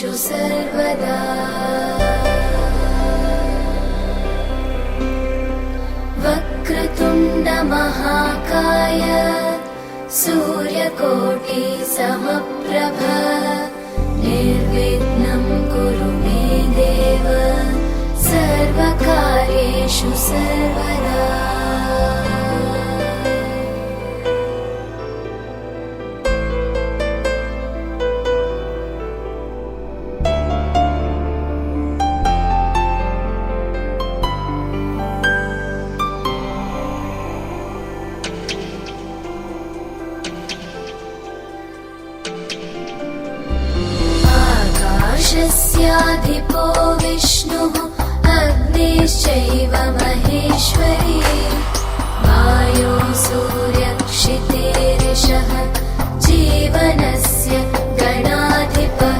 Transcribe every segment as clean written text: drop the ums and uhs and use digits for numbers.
कार्येषु सर्वदा वक्रतुण्ड महाकाय सूर्यकोटि समप्रभ निर्विघ्नं कुरु मे देव सर्वकार्येषु सर्वदा। आकाशस्याधिपो विष्णुः अग्निश्चैव महेश्वरी वायो सूर्यक्षितेरिषः जीवनस्य गणाधिपः।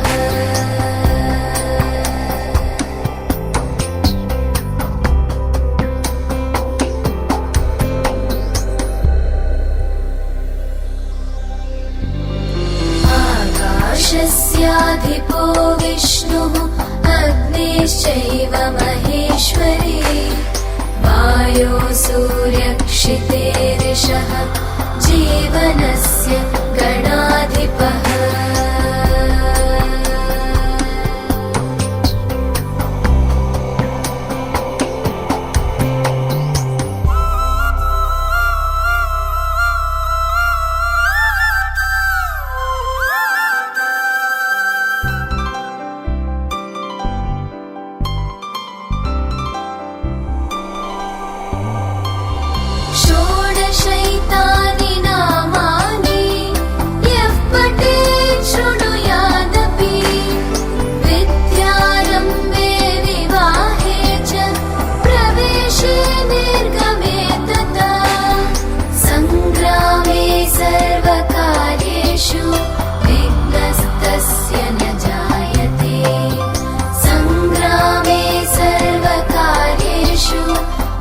आकाशस्याधिपो विष्णुः अग्निश्चैव महेश्वरी वायो सूर्यक्षितेरिषः जीवनस्य गणाधिपः। षोडशैतानि नामानि यः पठेत् शृणुयादपि विद्यारम्भे विवाहे च प्रवेशे निर्गमे तथा सङ्ग्रामे सर्वकार्येषु विघ्नस्तस्य न जायते सङ्ग्रामे सर्वकार्येषु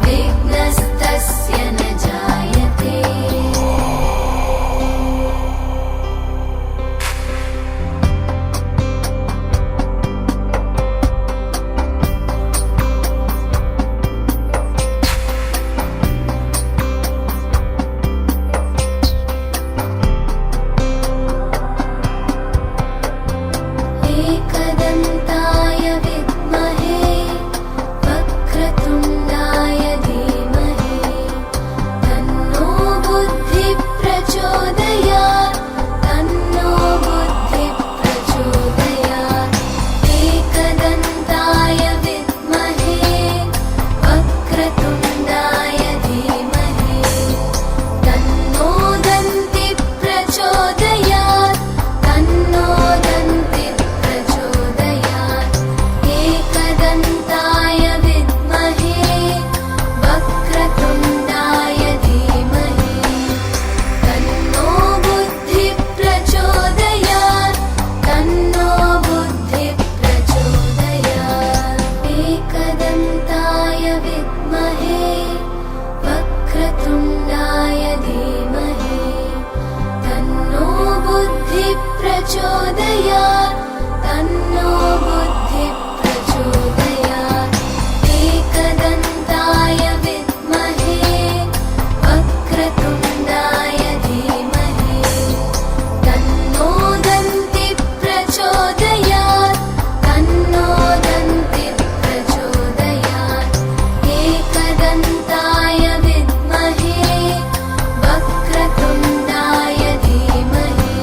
विघ्नस्तस्य न जायते। एकदन्ताय विद्महे वक्रतुण्डाय धीमहि तन्नो बुद्धिः प्रचोदयात् तन्नो बुद्धिः प्रचोदयात्। एकदन्ताय विद्महे वक्रतुण्डाय धीमहि तन्नो दन्तिः प्रचोदयात् तन्नो दन्तिः प्रचोदयात्। एकदन्ताय विद्महे वक्रतुण्डाय धीमहि तन्नो बुद्धिः प्रचोदयात् तन्नो बुद्धिः प्रचोदयात्। एकदन्ताय विद्महे वक्रतुण्डाय धीमहि तन्नो बुद्धिः प्रचोदयात् तन्नो बुद्धिः प्रचोदयात्। एकदन्ताय विद्महे वक्रतुण्डाय धीमहि तन्नो दन्तिः प्रचोदयात् तन्नो दन्तिः प्रचोदयात्। एकदन्ताय विद्महे वक्रतुण्डाय धीमहि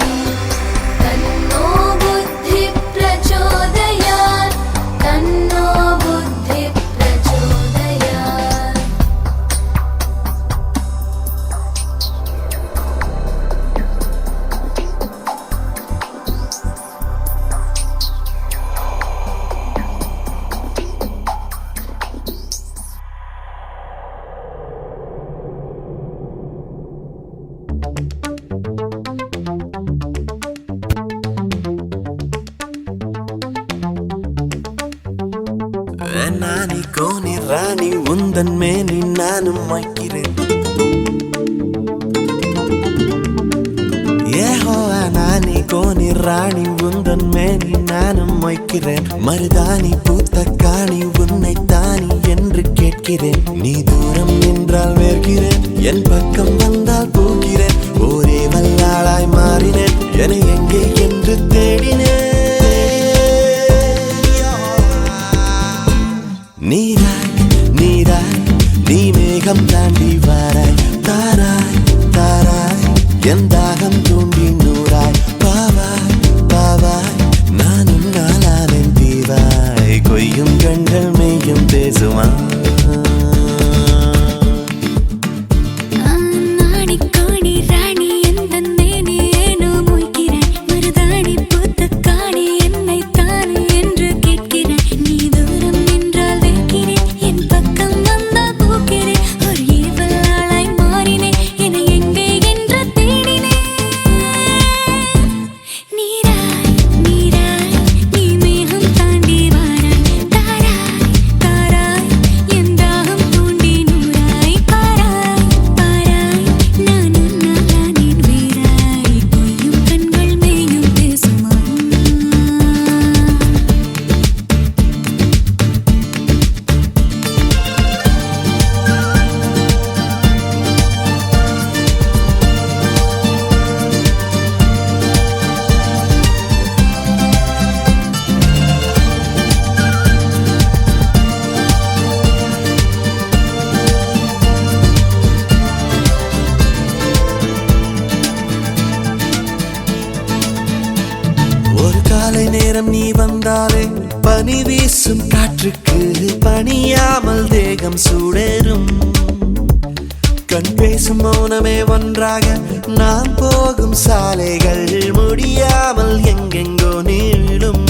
तन्नो बुद्धिः प्रचोदयात् तन्नो बुद्धिः प्रचोदयात्। நானி கோனி ராணி உந்தன் மேனி நானும் வைக்கிறேன் ஏஹோ நானி கோனி கோனி ராணி உந்தன் மேனி நானும் வைக்கிறேன். மருதாணி பூத்த காணி உன்னை தானி என்று கேட்கிறேன். நீ தூரம் நின்றால் வேர்கிறேன், என் பக்கம் வந்தால் போகிறேன். ஒரே வல்லாளாய் மாறினேன், என எங்கே என்று தேடினேன். நீராய் நீராய் நீ மேகம் தாண்டி வாராய். தாராய் தாராய் என் தாகம் தூண்டி நூறாய். பாவாய் பாவாய் நான் உன்னாலானேன் தீவாய். கொய்யும் கண்கள் மெய்யும் பேசுமா. ஒரு காலை நேரம் நீ வந்தாலே பனி வீசும் காற்றுக்கு பணியாமல் தேகம் சூடேறும். கண் பேசும் மௌனமே ஒன்றாக நாம் போகும் சாலைகள் முடியாமல் எங்கெங்கோ நீளும்.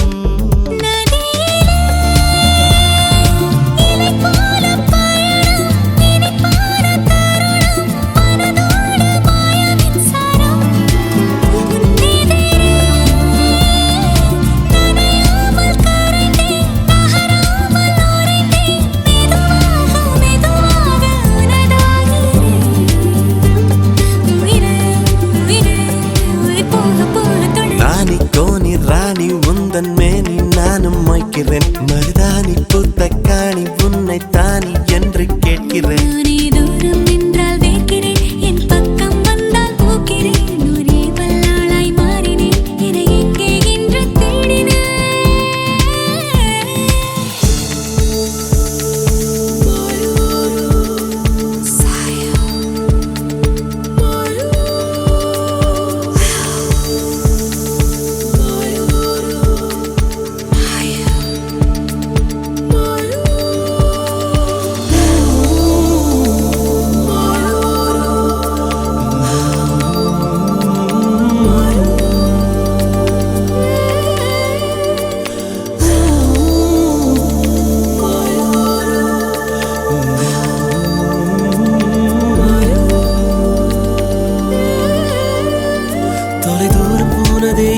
ராணி உந்தன் மேனி நானும் வைக்கிறேன். மருதாணி பூத்த காணி உன்னை தானி என்று கேட்கிறேன்.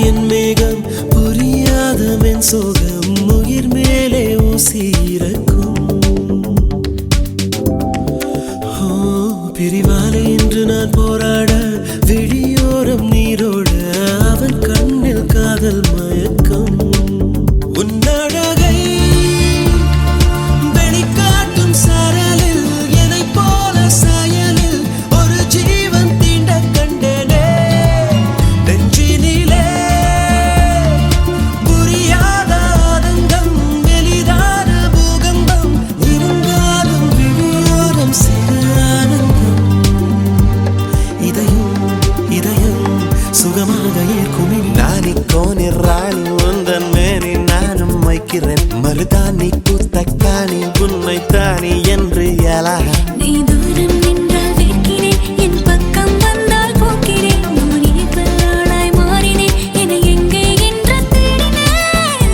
என் மேகம் புரியாத மென் சோகம் உயிர் மேலே ஊசியிருக்கும். பிரிவாலே இன்று நான் போராட விழியோரம் நீரோட அவன் கண்ணில் காதல் மயக்கம். உன்னழகை வெளிக்காட்டும் சாரலில் என்னை போல சாயலில் ஒரு ஜீவன் தீண்ட கண்டேனே. நெஞ்சினிலே புரியாத ஆதங்கம், வெளிதான பூகம்பம், இருந்தாலும் விழியோரம் சிறு ஆனந்தம். இதயம் சுகமாக ஏற்குமே. நானி கோனி ராணி உந்தன் மேனி நானும் வைக்கிறேன். மருதாணி பூத்த காணி உன்னை தானி என்று எழாக. நீ தூரம் நின்றால் வேர்க்கிறேன், என் பக்கம் வந்தால் போக்கிறேன். நூறே வல்லாளாய் மாறினேன், என எங்கே என்று தேடினேன்.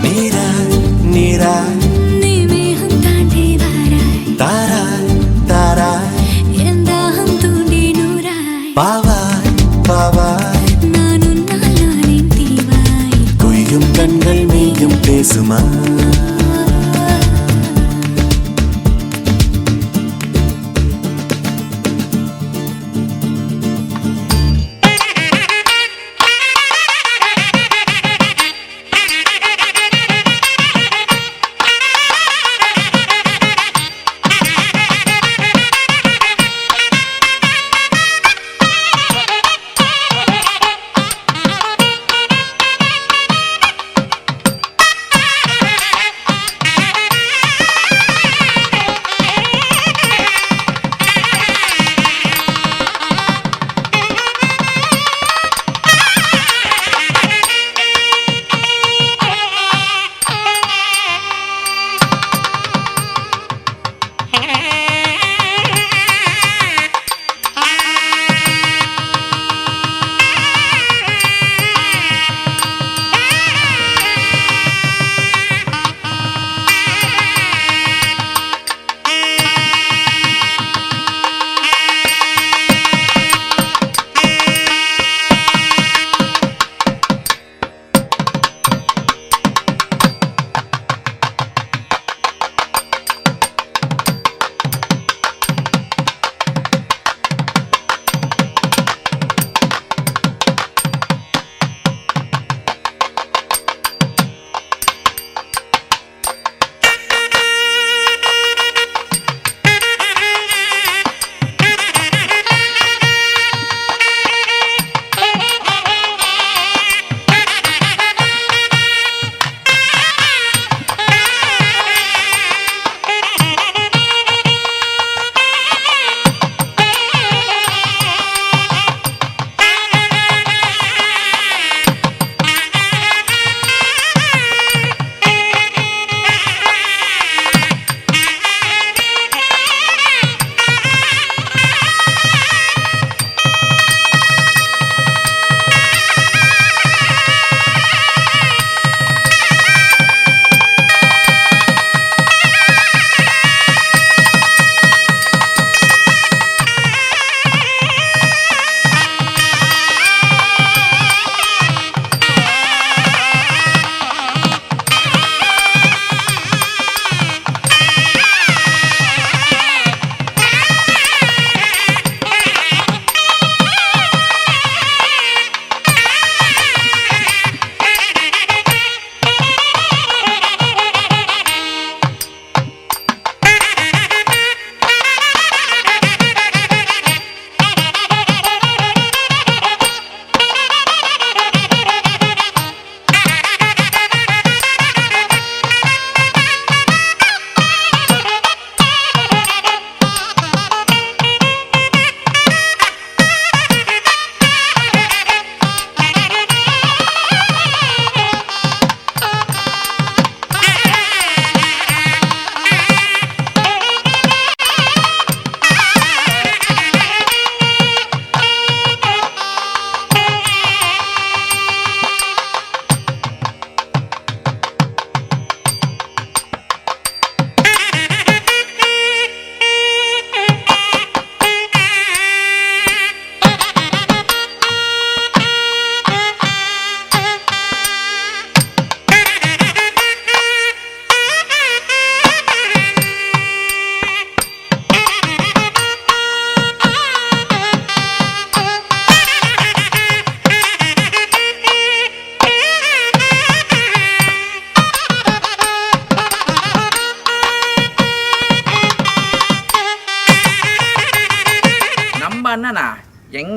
நீராய் நீராய் நீ மேகம் தாண்டி வாராய். தாராய் தாராய் என் தாகம் தூண்டி நூறாய். பாவாய் பாவாய் நான் உன்னால் நானேன் தீவாய். கொய்யும் கண்கள் மெய்யும் பேசுமா.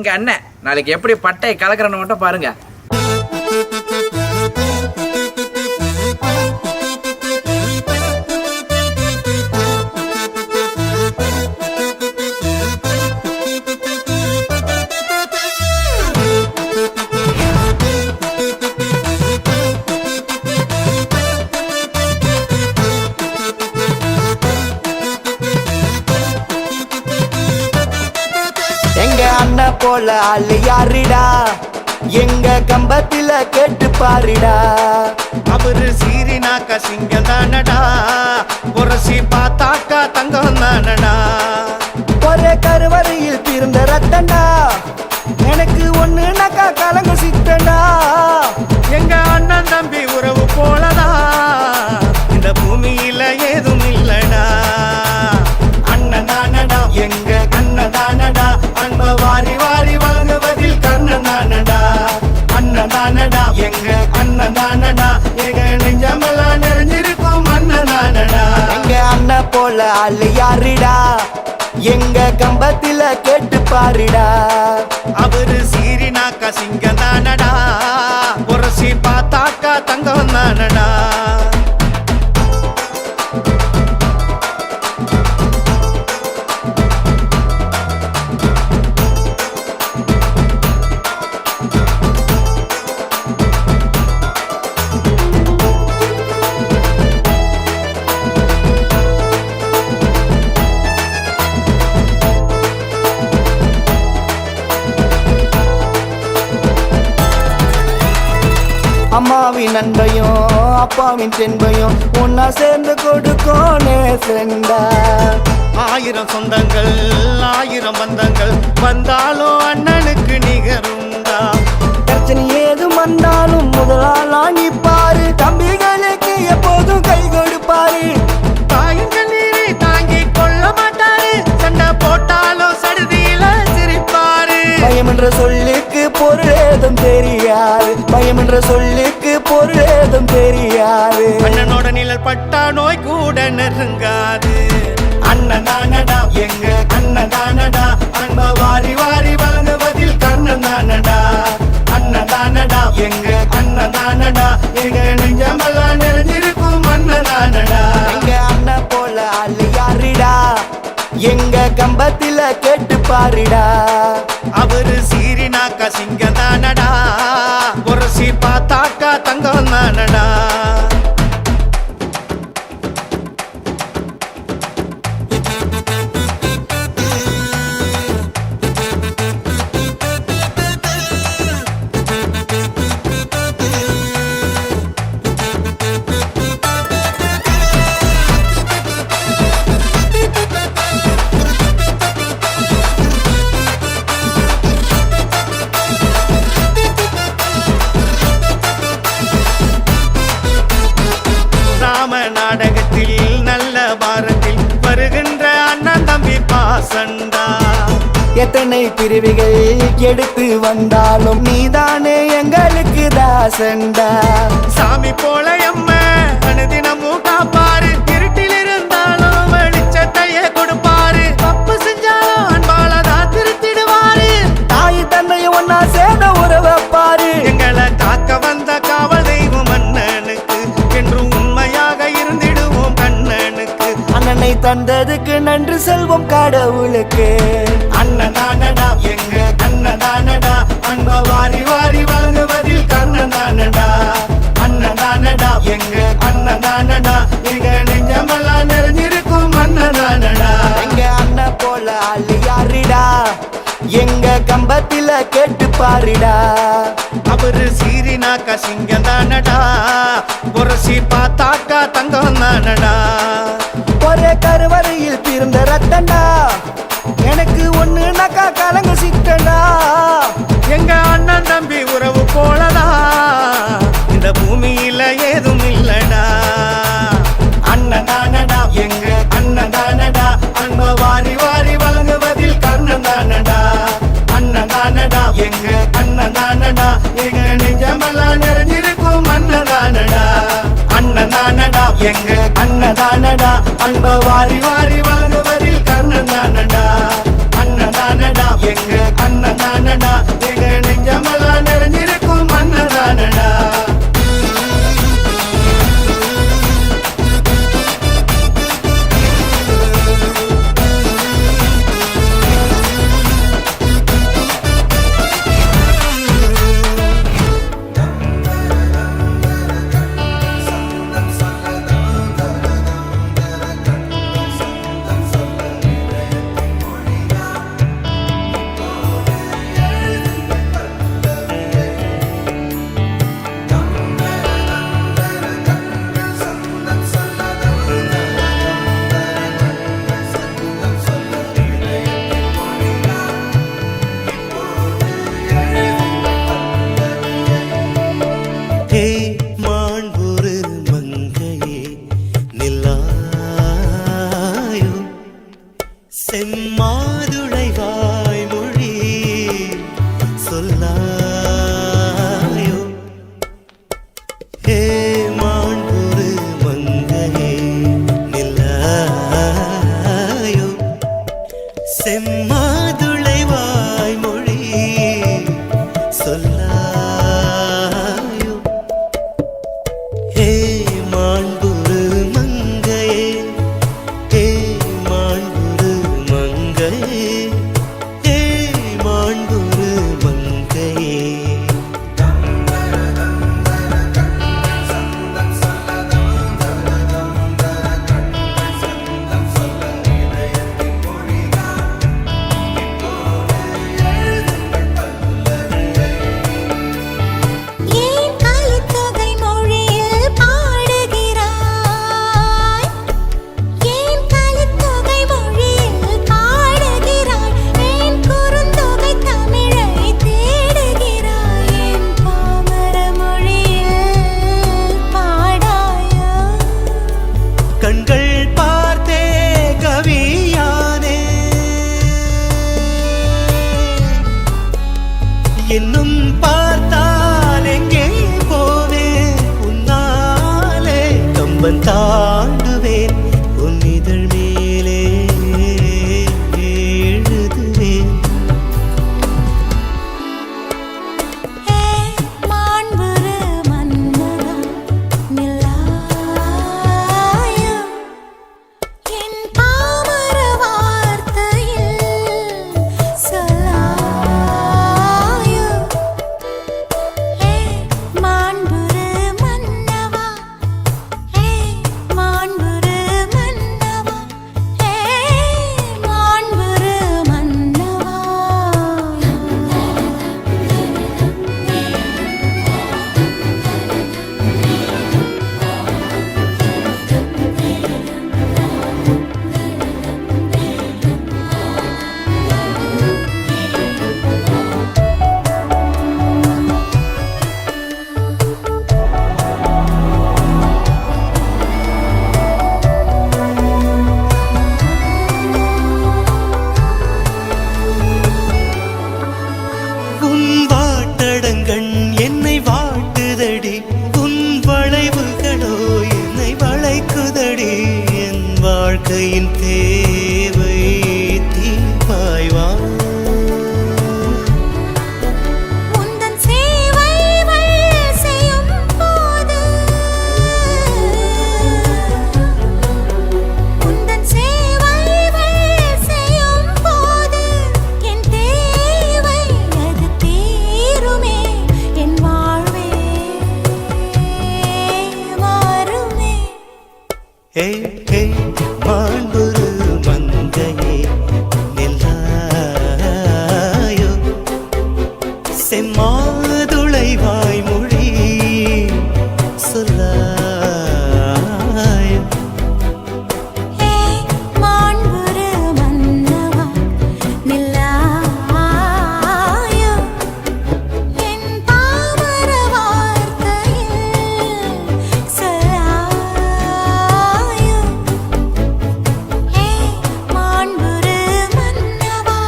எங்க அண்ணன் நாளைக்கு எப்படி பட்டை கலக்கிறன்னு மட்டும் பாருங்க. எங்க அண்ணன் போல ஆளு யாருடா, எங்க கம்பத்தில கேட்டு பாருடா. அவரு சீரினாக்கா சிங்கம் தானடா, புரசி பார்த்தாக்கா தங்கம் தானடா. ஒரே கருவறையில் பிறந்த ரத்தண்டா, எனக்கு ஒண்ணுனாக்கா கலங்க சித்தண்டா. எங்க அண்ணன் தம்பி உறவு போலடா, இந்த பூமியில ஏதும் இல்லடா. அண்ணன் தானடா எங்க அண்ணன் தானடா, அன்ப வாரி வாரி வழங்குவதில் கண்ணன் தானடா. அண்ணன் தானடா எங்க அண்ணன் தானடா, எங்க நெஞ்சமெல்லாம் நிறைஞ்சிருக்கும் அண்ணன் தானடா. எங்க அண்ணன் போல ஆளு யாருடா, எங்க கம்பத்தில கேட்டு பாருடா. அவரு சீரினாக்கா சிங்கம் தானடா, புரசி பார்த்தாக்கா தங்கம் தானடா. அம்மாவின் அன்பையும் அப்பாவின் தென்பையும் ஒன்னா சேர்ந்து கொடுக்கும் நேசண்டா. ஆயிரம் சொந்தங்கள் ஆயிரம் பந்தங்கள் வந்தாலும் அண்ணனுக்கு நிகருண்டா. பிரச்சனை ஏதும் வந்தாலும் முதலாளா நிப்பாரு, தம்பிகளுக்கு எப்போதும் கை கொடுப்பாரு. தாயின் கண்ணீரை தாங்கி கொள்ள மாட்டாரு, சண்டை போட்டாலும் சடுதியில சிரிப்பாரு. பயம் என்ற சொல்லுக்கு பொருள் ஏதும் தெரியாது, பயம் என்ற சொல்லுக்கு பொருள் ஏதும் தெரியாது. அண்ணனோட நிழல் பட்டா நோய் கூட நெருங்காது. அண்ணன் தானடா எங்க அண்ணன் தானடா, அன்ப வாரி வாரி வழங்குவதில் கண்ணன் தானடா. அண்ணன் தானடா எங்க அண்ணன் தானடா, எங்க நெஞ்சமெல்லாம் நிறைஞ்சிருக்கும் அண்ணன் தானடா. எங்க அண்ணன் போல ஆளு யாருடா, எங்க கம்பத்தில கேட்டு பாருடா. அவரு சீரினாக்கா சிங்கம் தானடா, புரசி பார்த்தாக்கா தங்கம் தானடா. நாடகத்தில் நல்ல பாரத்தில் வருகின்ற அண்ணன் தம்பி பாசண்டா. எத்தனை பிரிவுகள் எடுத்து வந்தாலும் நீதானே எங்களுக்கு தாசண்டா. சாமி போல எம்ம அனுதினமும் காப்பாரு, இருட்டில் இருந்தாலும் வெளிச்சத்தையே கொடுப்பாரு. தப்பு செஞ்சாலும் அன்பாலதா திருத்திடுவாரு. தாய் தன்னை ஒன்னா சேர்ந்த உறவப்பாரு. எங்களை காக்க வந்த காவல் தெய்வம் அண்ணனுக்கு என்றும் உண்மையாக இருந்திடுவோம் கண்ணனுக்கு. அண்ணனை தந்ததுக்கு நன்றி செல்வம் கடவுளுக்கு. அண்ணன் தானடா எங்க அண்ணன் தானடா, அன்ப வாரி வாரி வழங்குவதில் கண்ணன் தானடா. அண்ணன் தானடா எங்க அண்ணன் தானடா, எங்க நெஞ்சமெல்லாம் நிறைஞ்சிருக்கும் அண்ணன் தானடா. எங்க அண்ணன் போல ஆளு யாருடா, எங்க கம்பத்தில கேட்டு பாருடா. அவரு சீரினாக்கா சிங்கம் தானடா, புரசி பார்த்தாக்கா தங்கம் தானடா. ஒரே கருவறையில் பிறந்த ரத்தண்டா, எனக்கு ஒண்ணுனாக்கா கலங்க சித்தண்டா. எங்க அண்ணன் தம்பி உறவு போலடா, இந்த பூமியில ஏதும் இல்லடா. அண்ணன் தானடா எங்க அண்ணன் தானடா, அன்ப வாரி வாரி வழங்குவதில் கண்ணன் தானடா. அண்ணன் தானடா எங்க அண்ணன் தானடா, எங்க நெஞ்சமெல்லாம் நிறைஞ்சிருக்கும் அண்ணன் தானடா. அண்ணன் தானடா எங்க அண்ணன் தானடா, அன்ப வாரி வாரி வழங்குவதில் கண்ணன் தானடா. அண்ணன் தானடா எங்க அண்ணன் தானடா, சொல்லாயோ ஹே மாண்புரு மங்கையே நில்லாயோ செம்மாதுளை வாய்மொழி சொல்லாயோ ஹே மாண்புரு மங்கையே ஹே மாண்புரு மங்கையே ஹே மாண்புரு மங்கையே ஏன் கலித்தொகை மொழியில் பாடுகிறாய் ஏன் கலித்தொகை மொழியில் பாடுகிறாய் ஏன் குறுந்தொகை தமிழை தேடுகிறாய் ஏன் பாமர மொழியில் பாடாயோ கண்கள் பார்த்தே கவியானே இன்னும் பார்த்தால் எங்கே போவேன் உன்னாலே கம்பன் தாண்டுவேன் உன் இதழ் மேலே எழுதுவேன் ஏ மாண்புரு மன்னவா நில்லாயோ என் பாமர வார்த்தையில் சொல்லாயோ ஏ மாண்புரு மன்னவா ஏ மாண்புரு மன்னவா ஏ மாண்புரு மன்னவா உன் வாட்டடங்கண் என்னை வாட்டுதடி உன் வளைவுகளோ என்னை வளைக்குதடி என் வாழ்க்கையின் தேவை தீர்ப்பாய் வா உந்தன் சேவைகள் செய்யும் போது உந்தன் சேவைகள் செய்யும் போது என் தேவை அது தீருமே என் வாழ்வே மாறுமே ஹே ஹே மாண்புரு மங்கையே நில்லாயோ செம்மாதுளை வாய்மொழி சொல்லாயோ ஏ மாண்புரு மன்னவா நில்லாயோ என் பாமர வார்த்தையில் சொல்லாயோ ஏ மாண்புரு மன்னவா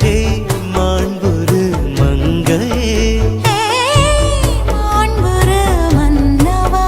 ஹே மாண்புரு மங்கையே ஏ மாண்புரு மன்னவா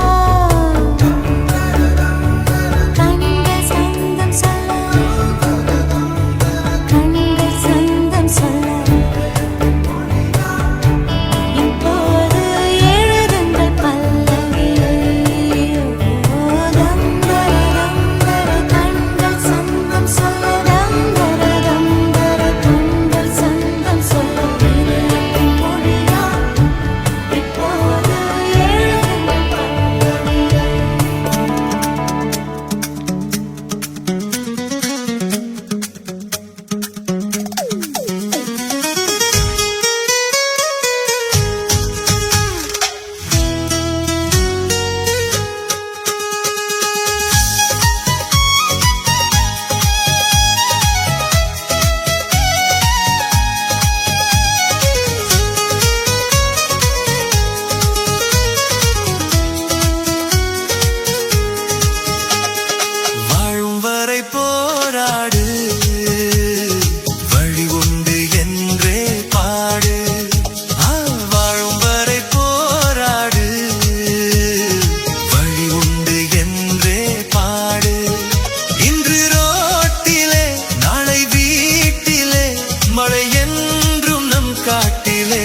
காதலே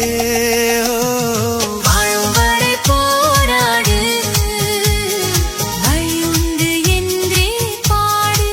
ஓ. வாழும் வரை போராடு வழியுண்டு என்றே பாடு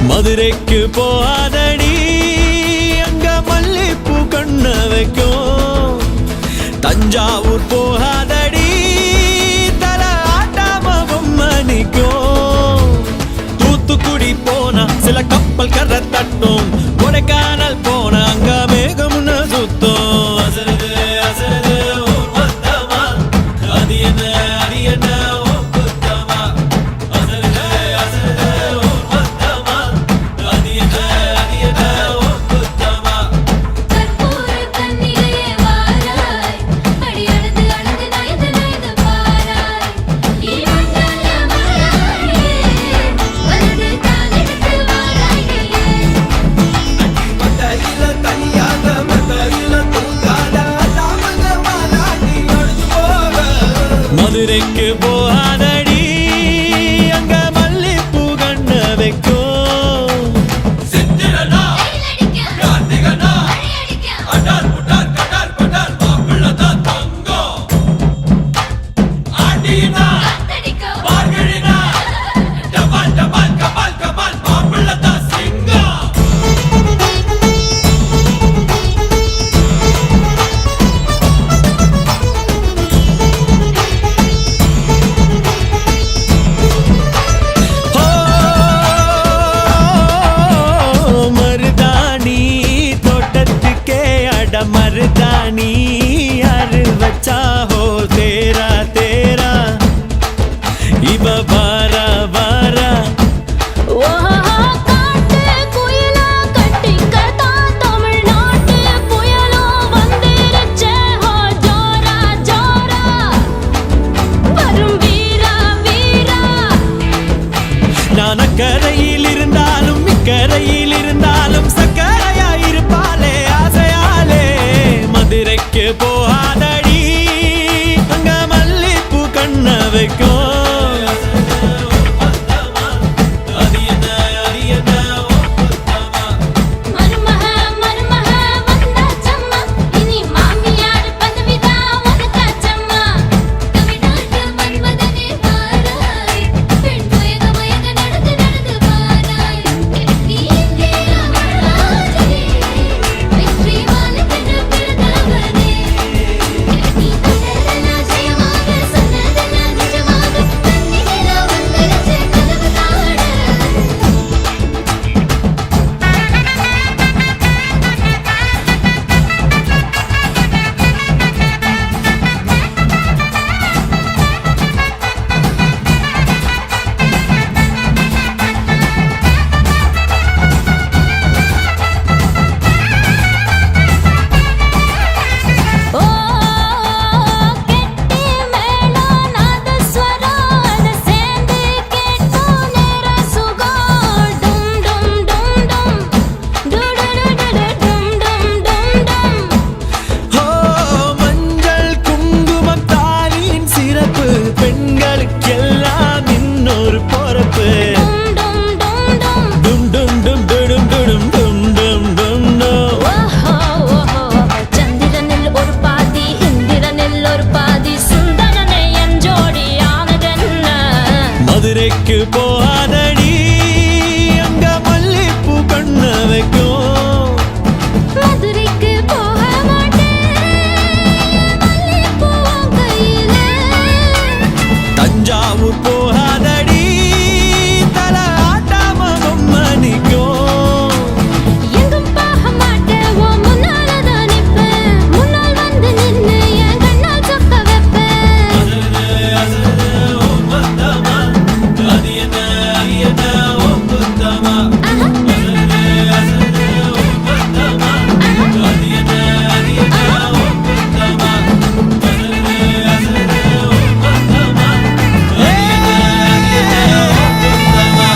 மதுரைக்கு போகாதடி அங்க மல்லிப்பூ கண்ண வைக்கும். தஞ்சாவூர் போகாதடி தல ஆட்டாம பொம்மணிக்கும். தூத்துக்குடி போனா சில கப்பல் கரை தட்டும். கொடைக்கானல் போனா அங்க மேகம்னு சுத்தும். அசருது அசருது ஊர் மொத்தமா, அது என்ன அது என்ன ஊர் குத்தமா. அசருது அசருது ஊர் மொத்தமா, அது என்ன அது என்ன ஊர் குத்தமா. கற்பூர கன்னிகையே வாராய், அடி அழுது அழுது நயந்து நயந்து பாராய். மங்கள மாறாயே, வலது காலெடுத்து வாராயே. மத்தையில தனியாக மத்தையில தூங்காத தாமக மாலாடி அழுது போக. மதுரைக்கு போகாதடி அங்க மல்லிப்பூ கண்ண வைக்கும். சித்திரனா கையிலடிக்க, கார்த்திகனா அடியடிக்க, அடார் புடார் கடார் படார் மாப்பிள்ளதான் தங்கம். ஆண்டினா காத்தடிக்க, பார்கழினா டபால் டபால் கபால் கபால் மாப்பிள்ளதான் சிங்கம். மருதாணி தோட்டத்துக்கே அட மருதாணி யாரு வச்சா ஹோ தேரா தேரா. இவ வாரா வாரா ஓஹோ காட்டு குயிலா கட்டிக்கத்தான் தமிழ்நாட்டு புயலோ வந்திருச்சே ஹோ ஜோரா ஜோரா. வரும் வீரா வீரா. நான் அக்கரையில் இருந்தாலும் இக்கரையில் இருந்தாலும் சக்கரையா இருப்பாளே ஆசையாலே. மதுரைக்கு போகாதடி அங்க மல்லிப்பூ கண்ண வைக்கும். அது என்ன அது என்ன ஊர் குத்தமா. மருமக மருமக வந்தாச்சம்மா, இனி மாமியார் பதவிதான் உனக்காச்சம்மா. தமிழ்நாட்டு மன்மதனே வாராய், பெண் மயக மயக நடந்து நடந்து வாராய். நீ இங்கே அமராதே, வெற்றி வானுக்கென பிறந்தவனே. நீ தொட்டதெல்லாம் ஜெயமாக, சொன்னதெல்லாம் நிஜமாக, தன்னிலா வந்துருச்சே கனவு காண. ஓ கெட்டி மேளம் நாதஸ்வரம் அது சேர்ந்து கேட்கும் நேர சுகம். டும் டும் டும் டும் டுடுடுடுடு டும் டும் டும் டும். ஓ மஞ்சள் குங்குமம் தாலியின் சிறப்பு, பெண்களுக்கெல்லாம் இன்னொரு பொறுப்பு. டும் டும் டும் டும். டும் டும் டும் டும் டும் டும் டும் டும் டும். ஓஹோ ஓஹோ சந்திரனில் ஒரு பாதி, இந்திரனில் ஒரு பாதி, சுந்தரனை என் ஜோடியானதென்ன. மதுரைக்கு போகாதடி அங்க மல்லிப்பூ கண்ண வைக்கும். மதுரைக்கு போக மாட்டேன், மல்லிப்பூ உன் கையில. தஞ்சாவூர் போகாதடி தல ஆட்டாம பொம்மணிக்கும். எங்கும் போக மாட்டேன், உன் முன்னாலதான் நிப்பேன். முன்னால் வந்து நின்னு என் கண்ணால் சொக்க வைப்பேன். அசருது அசருது ஊர் மொத்தமா, அது என்ன அது என்ன ஊர் குத்தமா. அசருது அசருது ஊர் மொத்தமா, அது என்ன அது என்ன ஊர் குத்தமா. அசருது அசருது ஊர் மொத்தமா, அது என்ன அது என்ன ஊர் குத்தமா.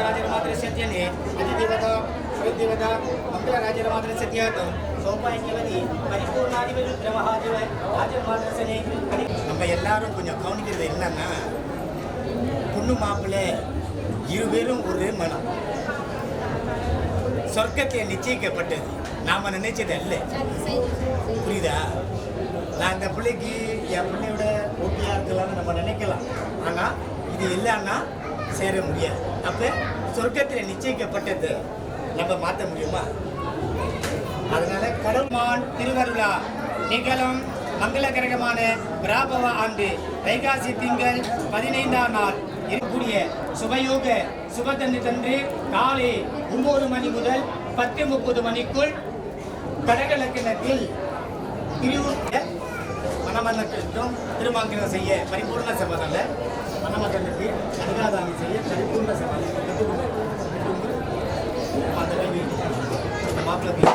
राजराजमात्रस्यत्यने अतिदेवता श्रीदेवता मंगलराजराजमात्रस्यत्यतो சோபாய்க்கு பரிபூர்ணாதிபதிரமஹாதிப ராஜமாதர்சனே. நம்ம எல்லாரும் கொஞ்சம் கவனிக்கிறது என்னன்னா, பொண்ணு மாப்பிள்ளை இருவரும் ஒரு மனம், சொர்க்கத்தை நிச்சயிக்கப்பட்டது, நாம நினைச்சது அல்ல. புரியுதா? நான் இந்த பிள்ளைக்கு என் பிள்ளையோட போட்டியாக இருக்கலாம்னு நம்ம நினைக்கலாம், ஆனால் இது இல்லைன்னா சேர முடியாது. அப்போ சொர்க்கத்தில் நிச்சயிக்கப்பட்டது நம்ம மாற்ற முடியுமா? அதனால கடவுமான் திருவருளா நிகழும் மங்களகரகமான பிராபவ ஆண்டு வைகாசி திங்கள் 15ஆம் நாள் இருக்கக்கூடிய சுபயோக சுபதன்று தன்று காலை 9 மணி முதல் 10:30 மணிக்குள் கடகலக்கினத்தில் மணமன்னத்திற்கும் திருமங்கலம் செய்ய பரிபூர்ண சபதம், மணமகனுக்கு கனகாதானம் செய்ய பரிபூர்ண சபதம் மாப்பிள்ளை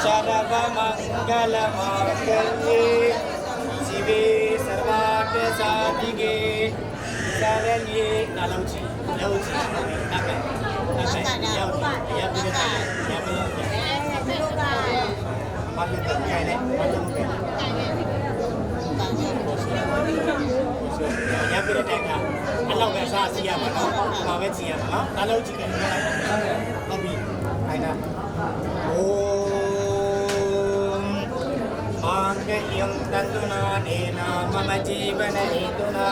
सर्वमङ्गलमाङ्गल्ये शिवे सर्वार्थसाधिके शरण्ये लौची Allah biasa siapa no, mawet siapa no, kalau jika nabi, aina, Mangalyam tantuna nena mama jivana hetuna.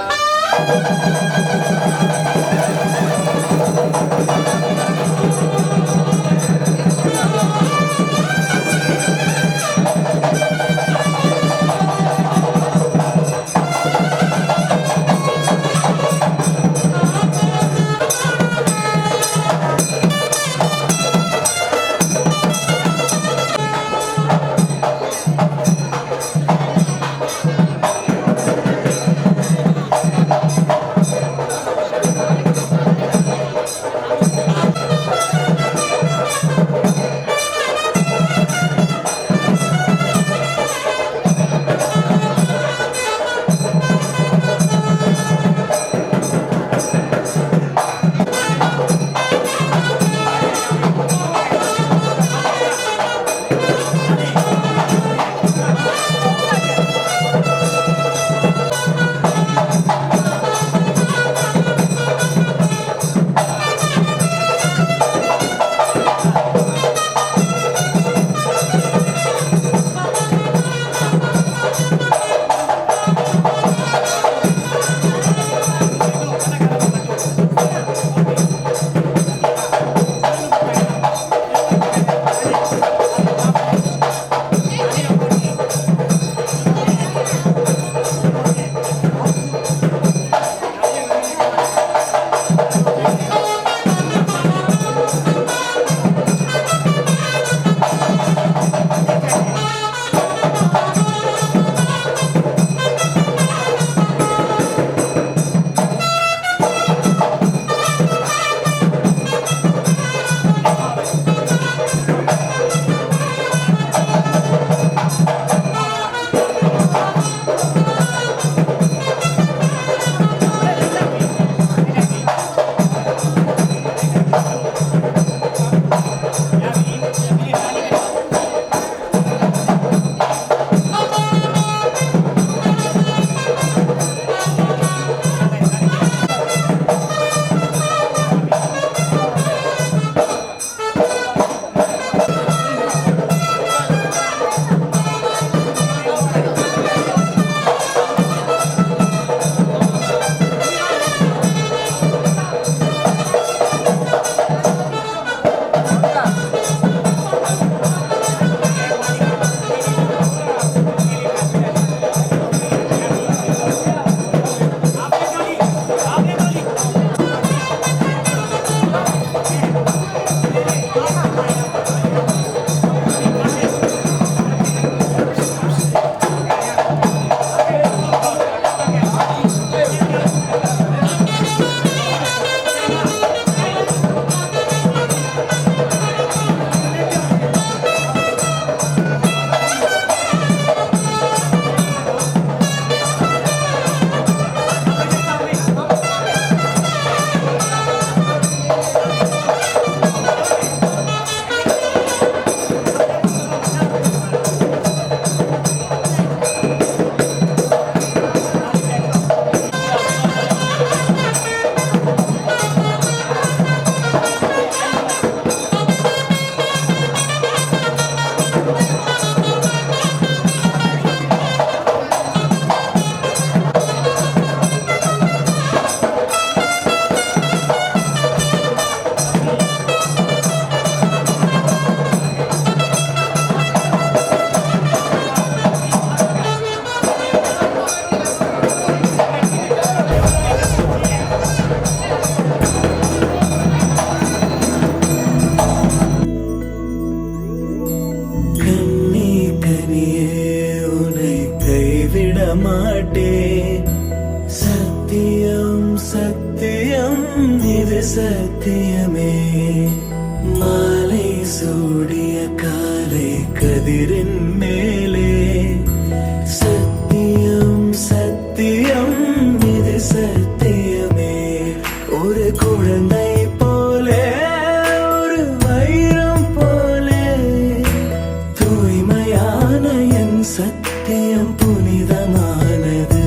கண்ணே கனியே உன்னை கைவிட மாட்டேன் சத்தியம் சத்தியம் இது சத்தியமே மாலை சூடிய காலை கதிரின் மேலே சத்தியம் சத்தியம் இது சத்தியமே ஒரு குழந்தை போலே ஒரு வைரம் போலே தூய்மையான என் சத்தியம் புனிதமானது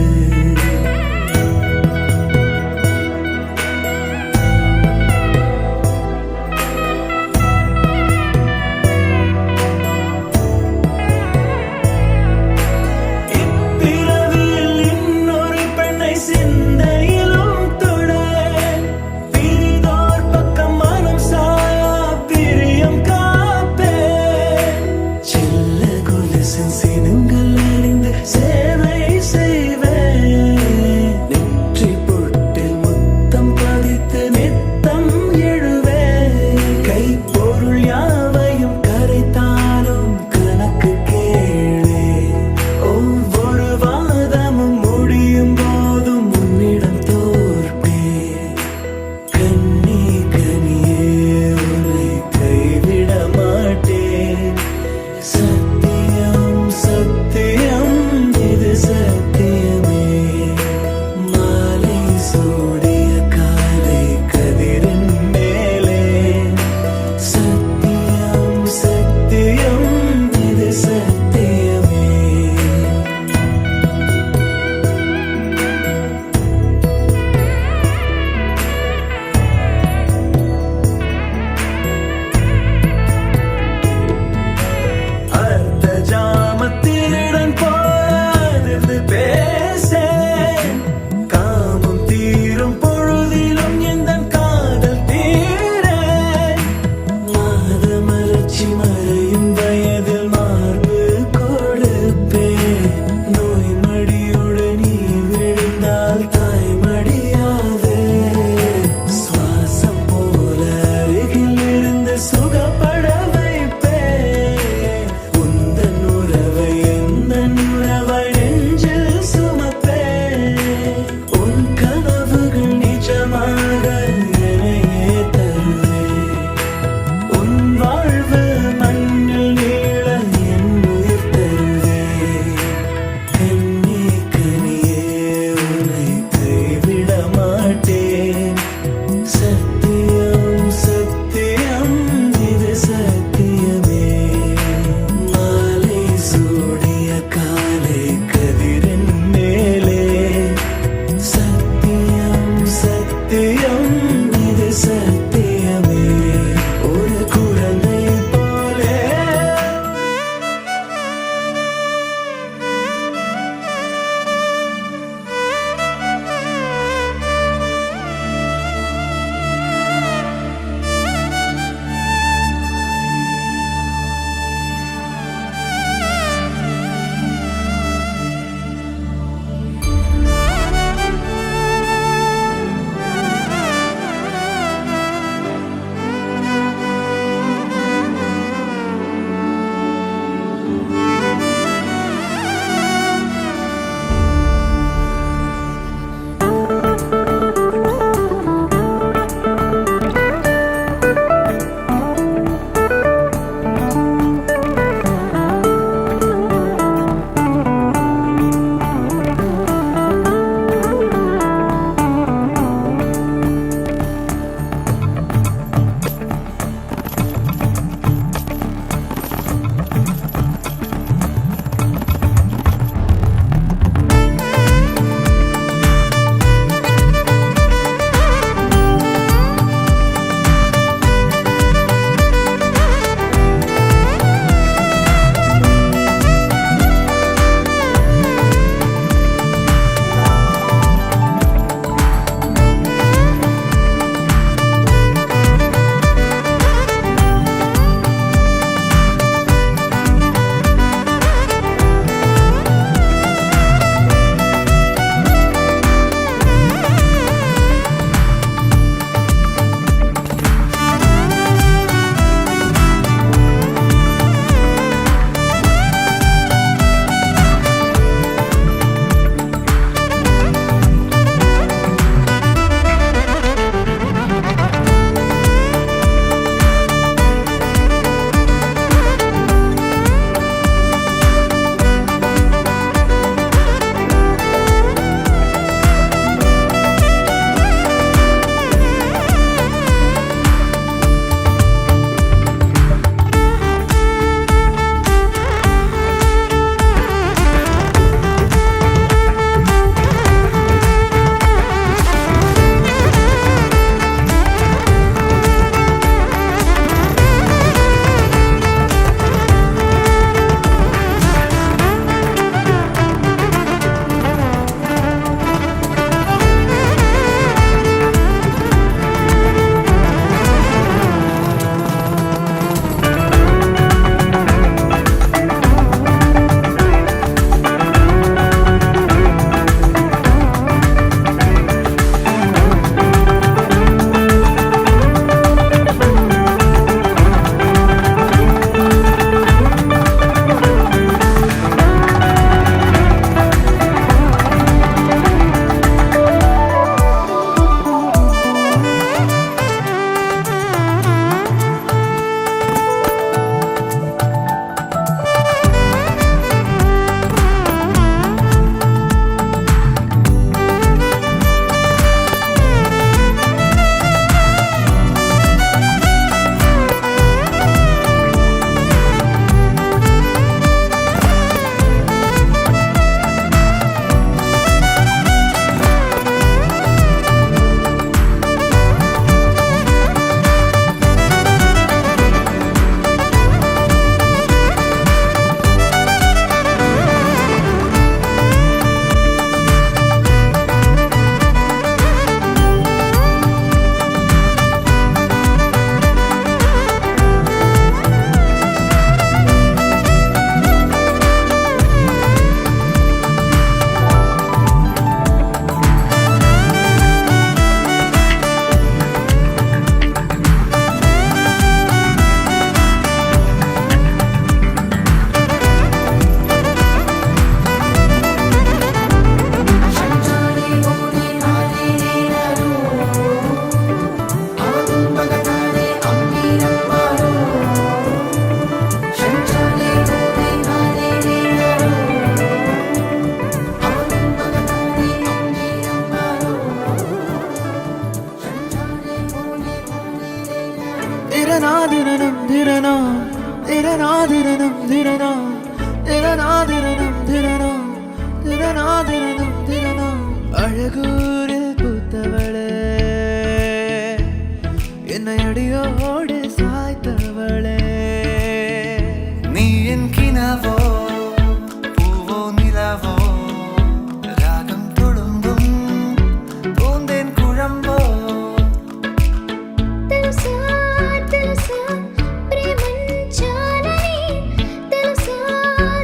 திரநாதிரனம் திரனா திரநாதிரனம் திரனா திரநாதிரனம் திரனா திரநாதிரனம் திரனா அழகூரில் பூத்தவளே என்னை அடியோடு சாய்த்தவளே நீ என் கினாவோ பூவோ நிலாவோ ராகம் தொழும்பும் பூந்தேன் குழம்போ తెలుసా తెలుసా ప్రేమించాలని తెలుసా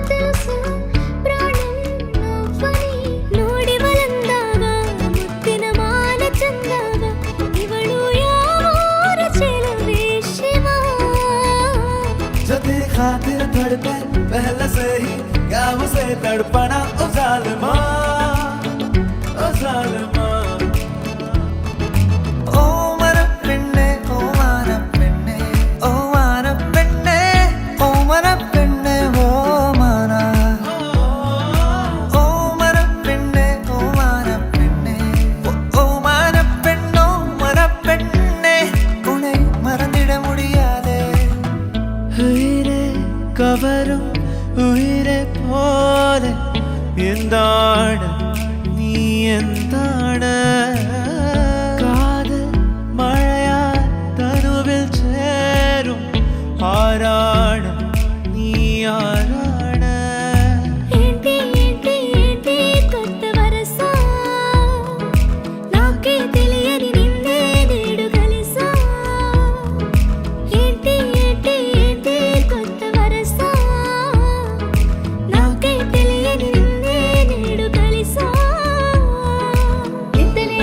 తెలుసా ప్రాణం నువ్వని ನೋಡಿ వలందాగా ముత్తిన మాల చందాగా ಇವಳು ಯಾರ ಚೆಲುವೆ ಶಿವ जो तेरी खातिर धड़के पहले से ही क्या मुझे तड़पना ओ जालिमा ओ जालिमा ஓ மரப்பெண்ணே ஓ மரப்பெண்ணே ஓ மரப்பெண்ணே ஓ மரப்பெண்ணே ஓ மர ஓ மரப்பெண்ணே ஓ மரப்பெண்ணே ஓ மரப்பெண்ணோ மரப்பெண்ணே உன்னை மறந்திட முடியாதே உயிரே கவரும் உயிரை போல எந்தாட நீ எந்தாட காதல் மழையா தனுவில் சேரும் ஆராட நீ ஆராட ఏంటి ఏంటి ఏంటి కొత్త వరసా నాకే తెలియని నిన్నే నేడు కలిసా ఏంటి ఏంటి ఏంటి కొత్త వరసా నాకే తెలియని నిన్నే నేడు కలిసా నిద్దలే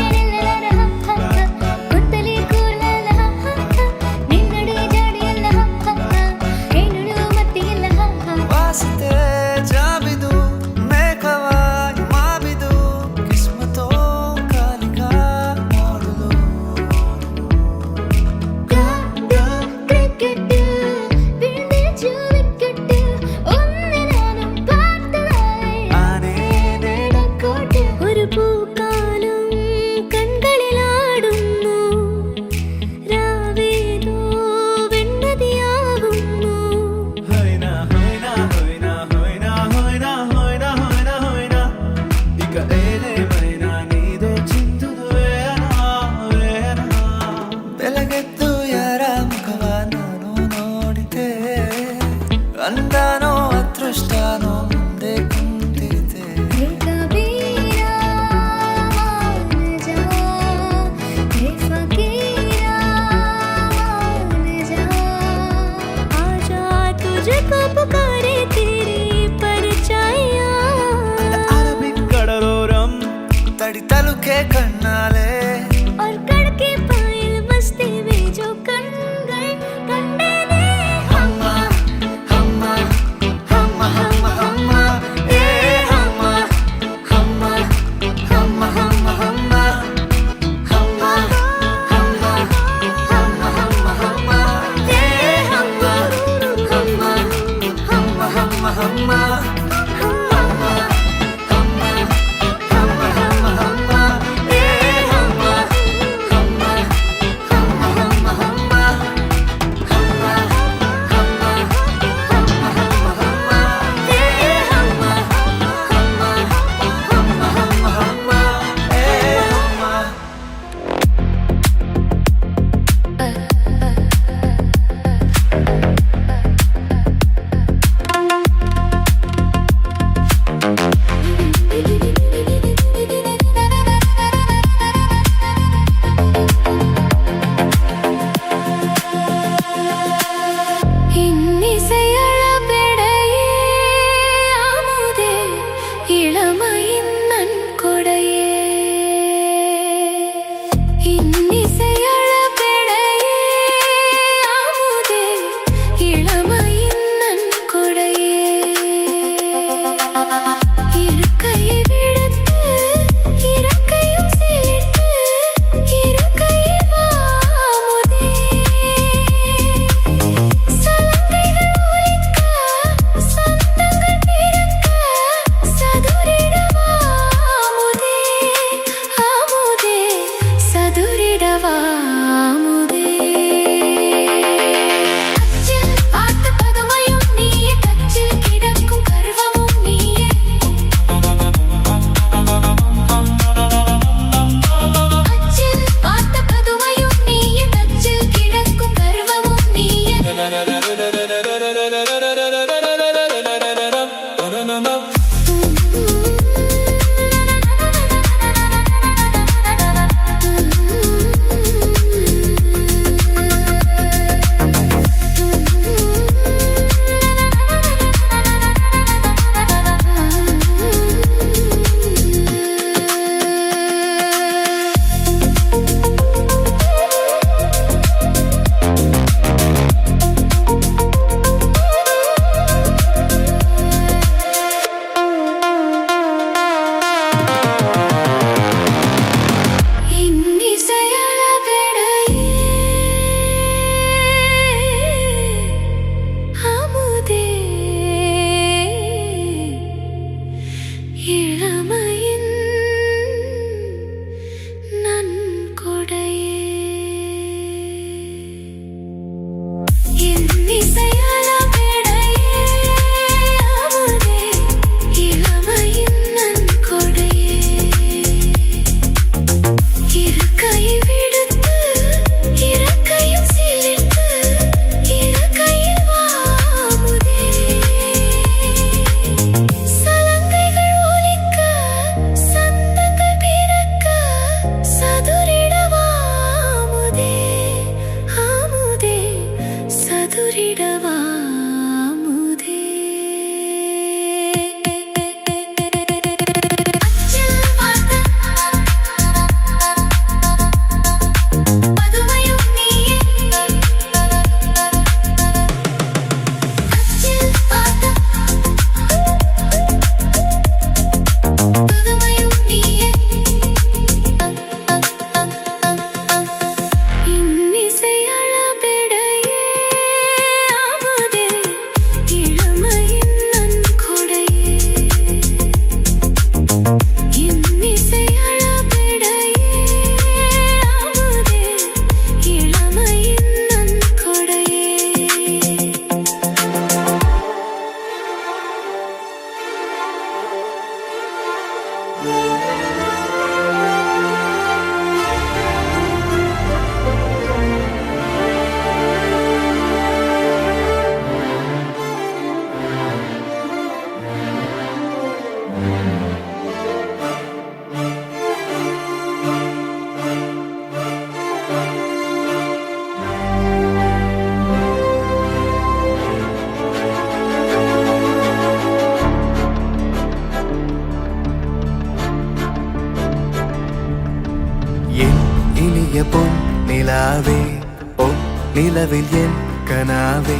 நிலவில் என் கனாவே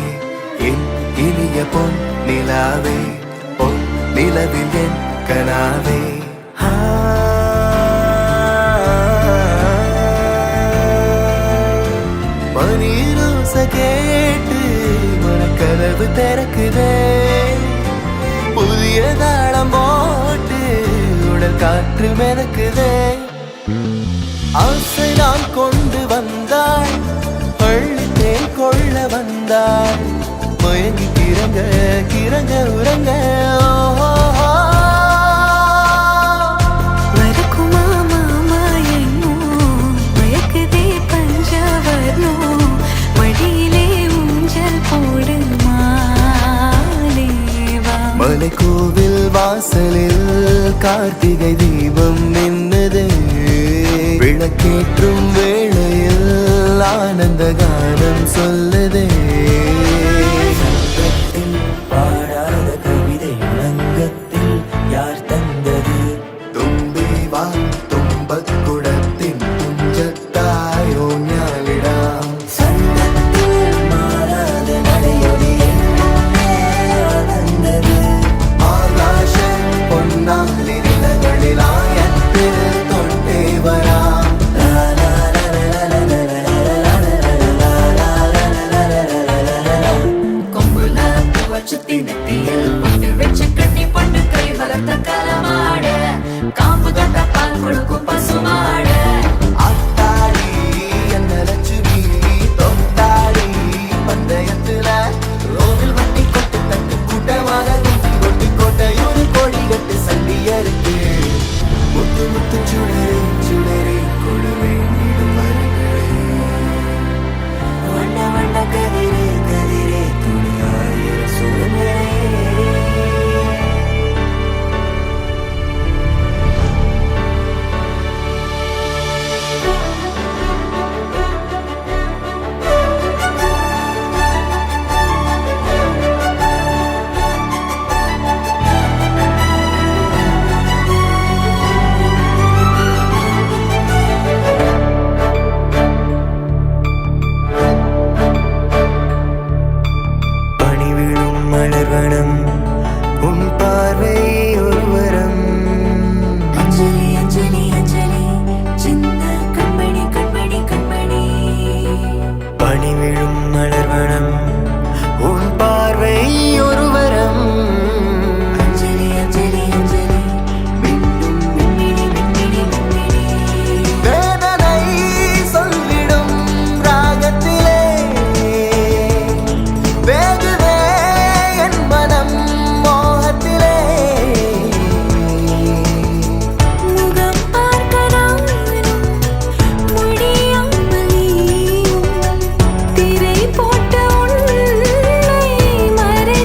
என் இனிய பொன் நிலாவே பொன் நிலவில் என் கனாவே மணிரோச கேட்டு மனக்கதவு திறக்குதே புதிய தாளம் போட்டு உடல் காற்று மிதக்குதே ஆசை நான் கொண்டு வந்தாள் பள்ளித்தேன் கொள்ள வந்தாள் மயங்கி கிறங்க கிறங்க உறங்க மறக்குமா மாமா என்னோ மயக்குதே பஞ்சவர்ணோ மடியிலே ஊஞ்சல் போடு மாலேவா மலை கோவில் வாசலில் கார்த்திகை தீபம் நின்னது விளக்கேற்றும் வேளையில் ஆனந்த கானம் சொல்லுதே பாடாத கவிதை உலகத்தில் யார் தந்தது தும்பி வா தும்பக் குடத்தின் துஞ்சத்தாயோ ஞாலிடாம் சங்கத்தில் மாறாத நடையொலி தந்தது ஆகாஷ பொன்னாலி நிலங்களில் ஆயத்தில் தொண்டே வராம் சுத்தி நெத்தியில் பொட்டு வச்சு கட்டி பொண்ணு கை வளர்த்த கலமாட காம்பு தொட்ட பால் கொடுக்கும் பசுமாட அத்தாடி என்ன லட்சுமி தொட்டாடி பந்தயத்துல ரோவில் வட்டி கொட்டு தட்டு கூட்டமாக குட்டி கொட்டி கோட்டையூர் கோழி கட்டு சண்டியருக்கு முத்து முத்து சுடரே சுடரே கொடுவே வண்ண வண்ண கதிரே கதிரே துணியாயிர சுடரே பணிவிழும் மலர்வனம் உன் பார்வை ஒரு வரம் அஞ்சலி அஞ்சலி அஞ்சலி சின்ன கண்மணி கண்மணி கண்மணி பணிவிழும் மலர்வனம் உன் பார்வை ஒரு வரம் அஞ்சலி அஞ்சலி அஞ்சலி மின்னும் மின்மினி மின்மினி மின்மினி வேதனை சொல்லிடும் ராகத்திலே வேகுதே என் மனம் மோகத்திலே முகம் பார்க்கறானும் முடியாமல் திரை போட்ட உன்னை மறை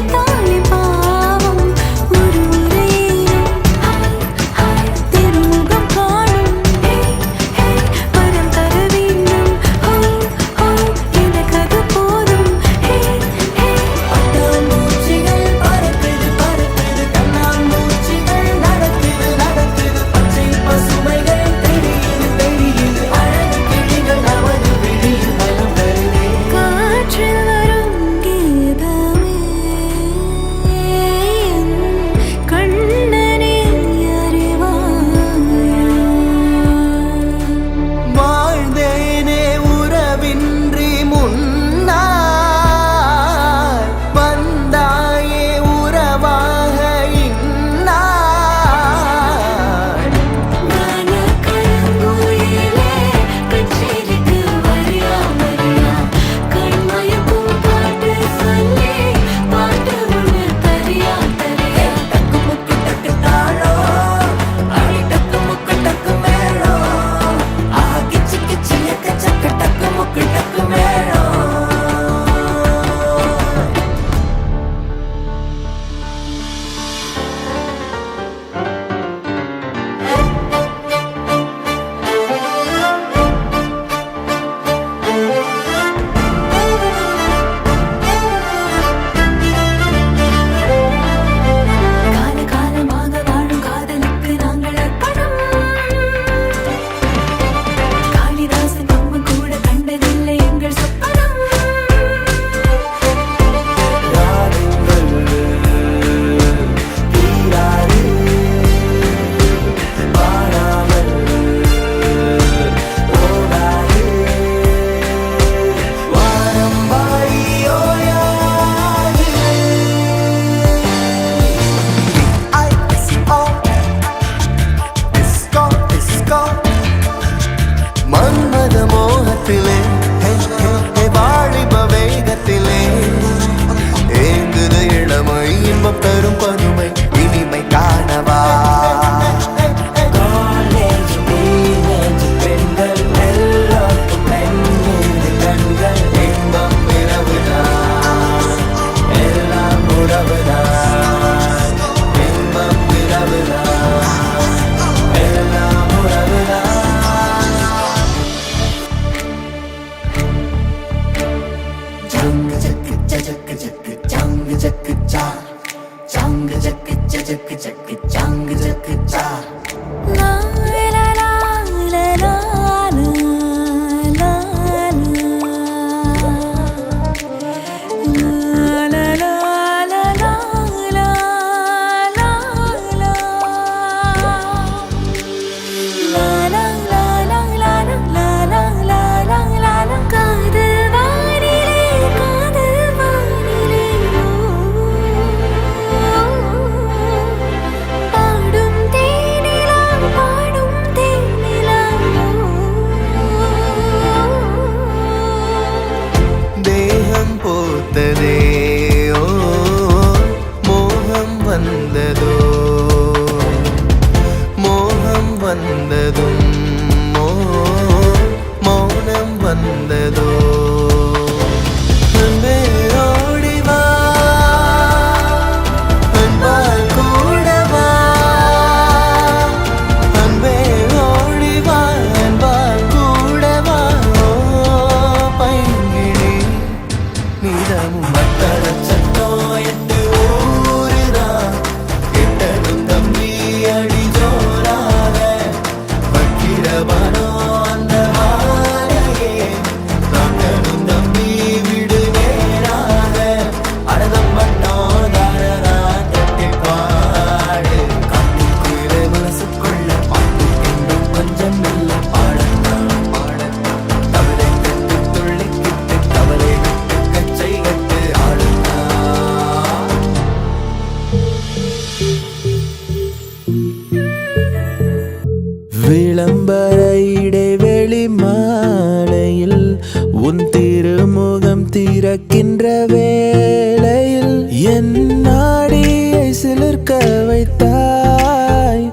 கிடக்கின்ற வேளையில் என் நாடியை சிலிர்க்க வைத்தாய்.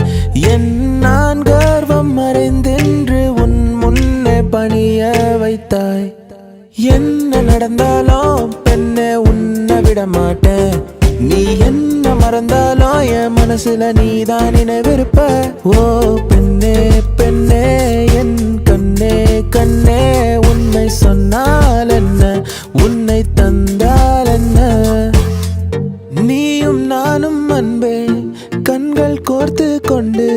என் நான் கர்வம் மறைந்தென்று உன் முன்னே பணிய வைத்தாய். என்ன நடந்தாலும் பெண்ணே உன்னை விட மாட்டேன். நீ என்ன மறந்தாலும் என் மனசுல நீதான் நினைவிருப்ப. ஓ பெண்ணே பெண்ணே என் கண்ணே கண்ணே உண்மை சொன்னால் என்ன உன்னை தந்தால் என்ன. நீயும் நானும் அன்பே கண்கள் கோர்த்து கொண்டு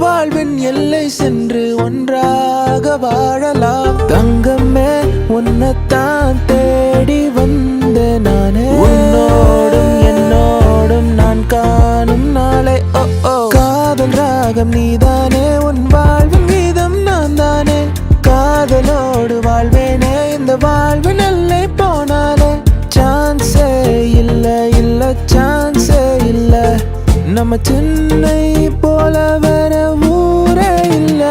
வாழ்வின் எல்லை சென்று ஒன்றாக வாழலாம். தங்கமே உன்னைத்தான் தேடி வந்த நானே. உன்னோடும் என்னோடும் நான் காணும் நாளை ஓ ஓ காதல் ராகம் நீதானே. உன் வாழ்வின் கீதம் நான் தானே. காதலோடு வாழ்வேனே இந்த வாழ்வின் எல்லை போனாலே. சான்ஸே இல்ல இல்ல சான்ஸே இல்ல. நம்ம சென்னை போல வேற ஊரே இல்ல.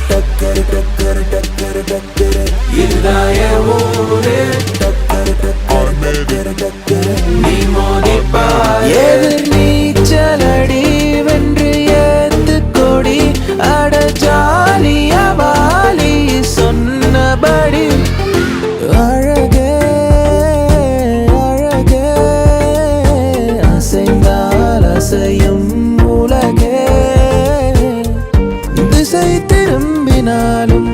டக்கரு டக்கரு டக்கரு டக்கரு இதுதான் என் ஊரு. டக்கரு டக்கரு டக்கரு டக்கரு நீ மோதிப்பா. எதிர் நீச்சலடி வென்று ஏத்து கொடி அட ஜாலியா வாலி சொன்னபடி. அழகே அழகே அசைந்தால் அசையும் உலகே. திசை திரும்பினாலும்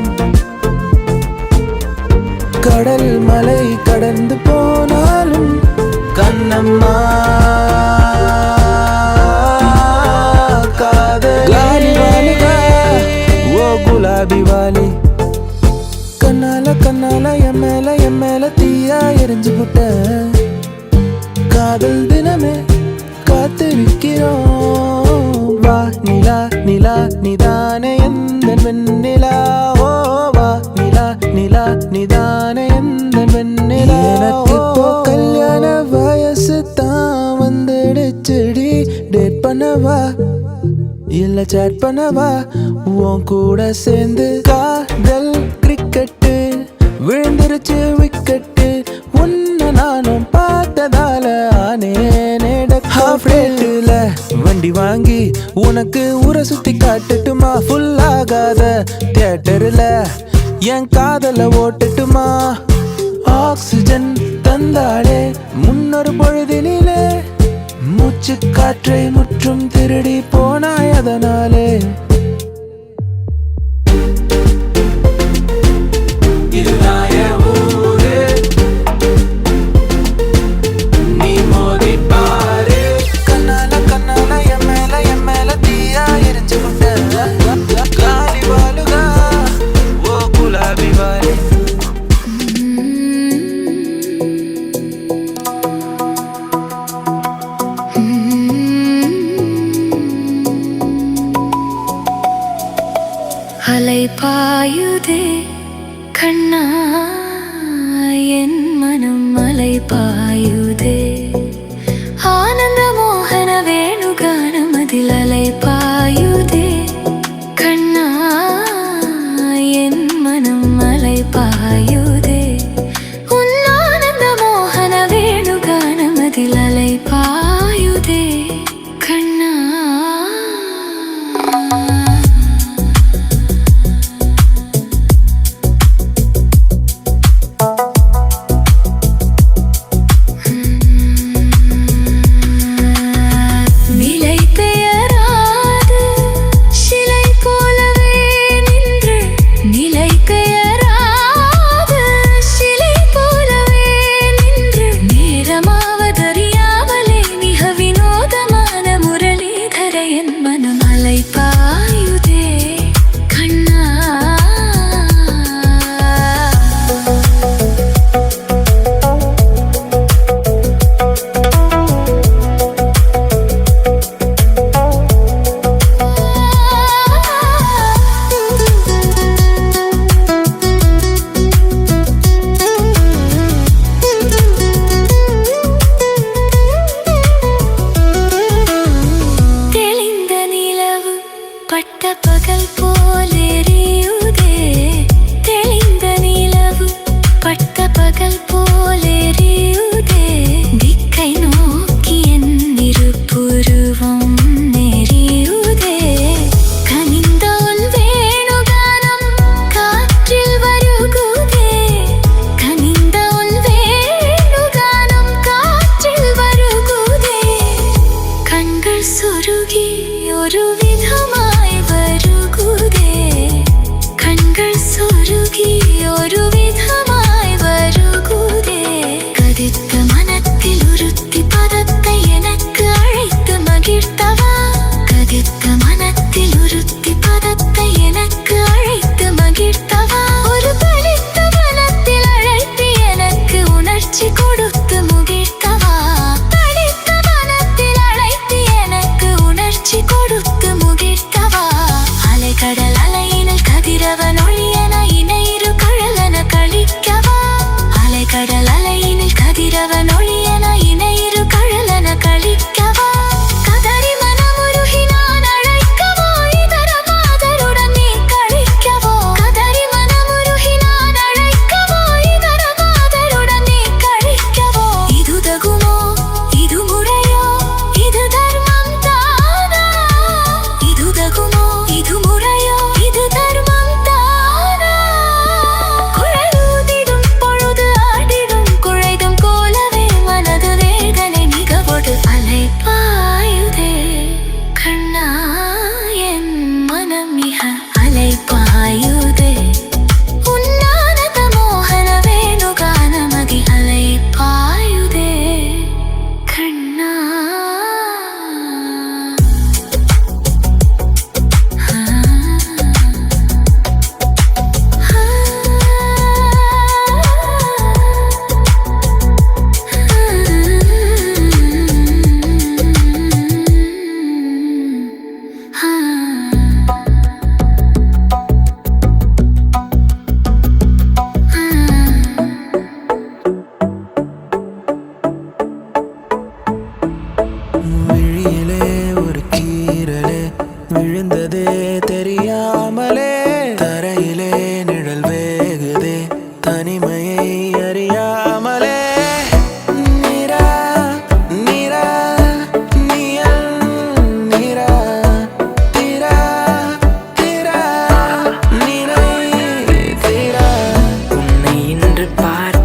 கடல் மலை கடந்து போனாலும் கண்ணம்மா காதலி வாலிகா ஓ குலாபி வாலி. கண்ணால கண்ணால என் மேல தீயா எரிஞ்சு புட்ட. காதல் தினமே காத்திருக்கிறோம். வா நிலா நிலா நிதானே எந்த வெண்ணிலா. ஓ வா நிலா நிலா நிதானே எந்த வெண்ணிலா. எனக்கு இப்போ கல்யாண வயசு தான் வந்துடுச்சுடி. டேட் பண்ணவா இல்ல சேட் பண்ணவா உன் கூட சேர்ந்து. காதல் கிரிக்கெட்டு விழுந்துருச்சு விக்கெட்டு. உன்னை நானும் பார்த்ததால ஆனேனே ஹாஃப் ரேட்டுல வண்டி வாங்கி உனக்கு ஊரை சுத்தி காட்டட்டுமா. ஃபுல் ஆகாத தியேட்டர்ல என் காதல ஓட்டட்டுமா. ஆக்சிஜன் தந்தாளே முன்னொரு பொழுதினிலே. மூச்சு காற்றை முற்றும் திருடி போனாய் அதனாலே. இதுதான் என் ஊரு. நீ மோதி பாரு. கண்ணால கண்ணால என் மேல தீயா எரிஞ்சு கொண்ட காலி வாலுகா ஓ குலாபி வாலி. அலை பாயுதே கண்ணா என் மனம் அலை பாயுதே. ஆனந்த மோகன வேணுகானம் அதில் அலை பாயுதே கண்ணா என் மனம் அலை பாயுதே. உன் ஆனந்த மோகன வேணுகானம் அதில் அலை பாயுதே கண்ணா.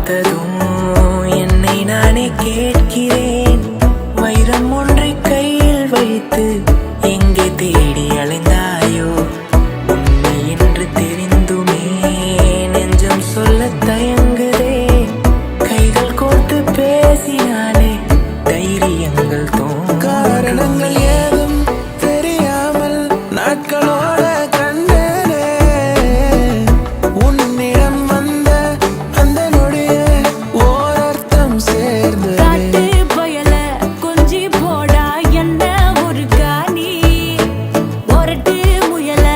பார்த்ததும் என்னை நானே கேட்கிறேன், வைரம் ஒன்றை கையில் வைத்து எங்கே தேடி அலைந்தாயோ? உண்மை என்று தெரிந்துமே நெஞ்சம் சொல்ல தயங்குதே, கைகள் கோர்த்து பேசினாலே தைரியங்கள் காரணங்கள் தோன்றும். ஏதும் தெரியாமல் நாட்களோட கண்டனே உன்னிடம் வந்த அந்த நொடியே ஓரர்த்தம் சேர்ந்ததே. காட்டு பயல கொஞ்சி போடா என்ன ஒரு காணி, ஒரட்டு முயல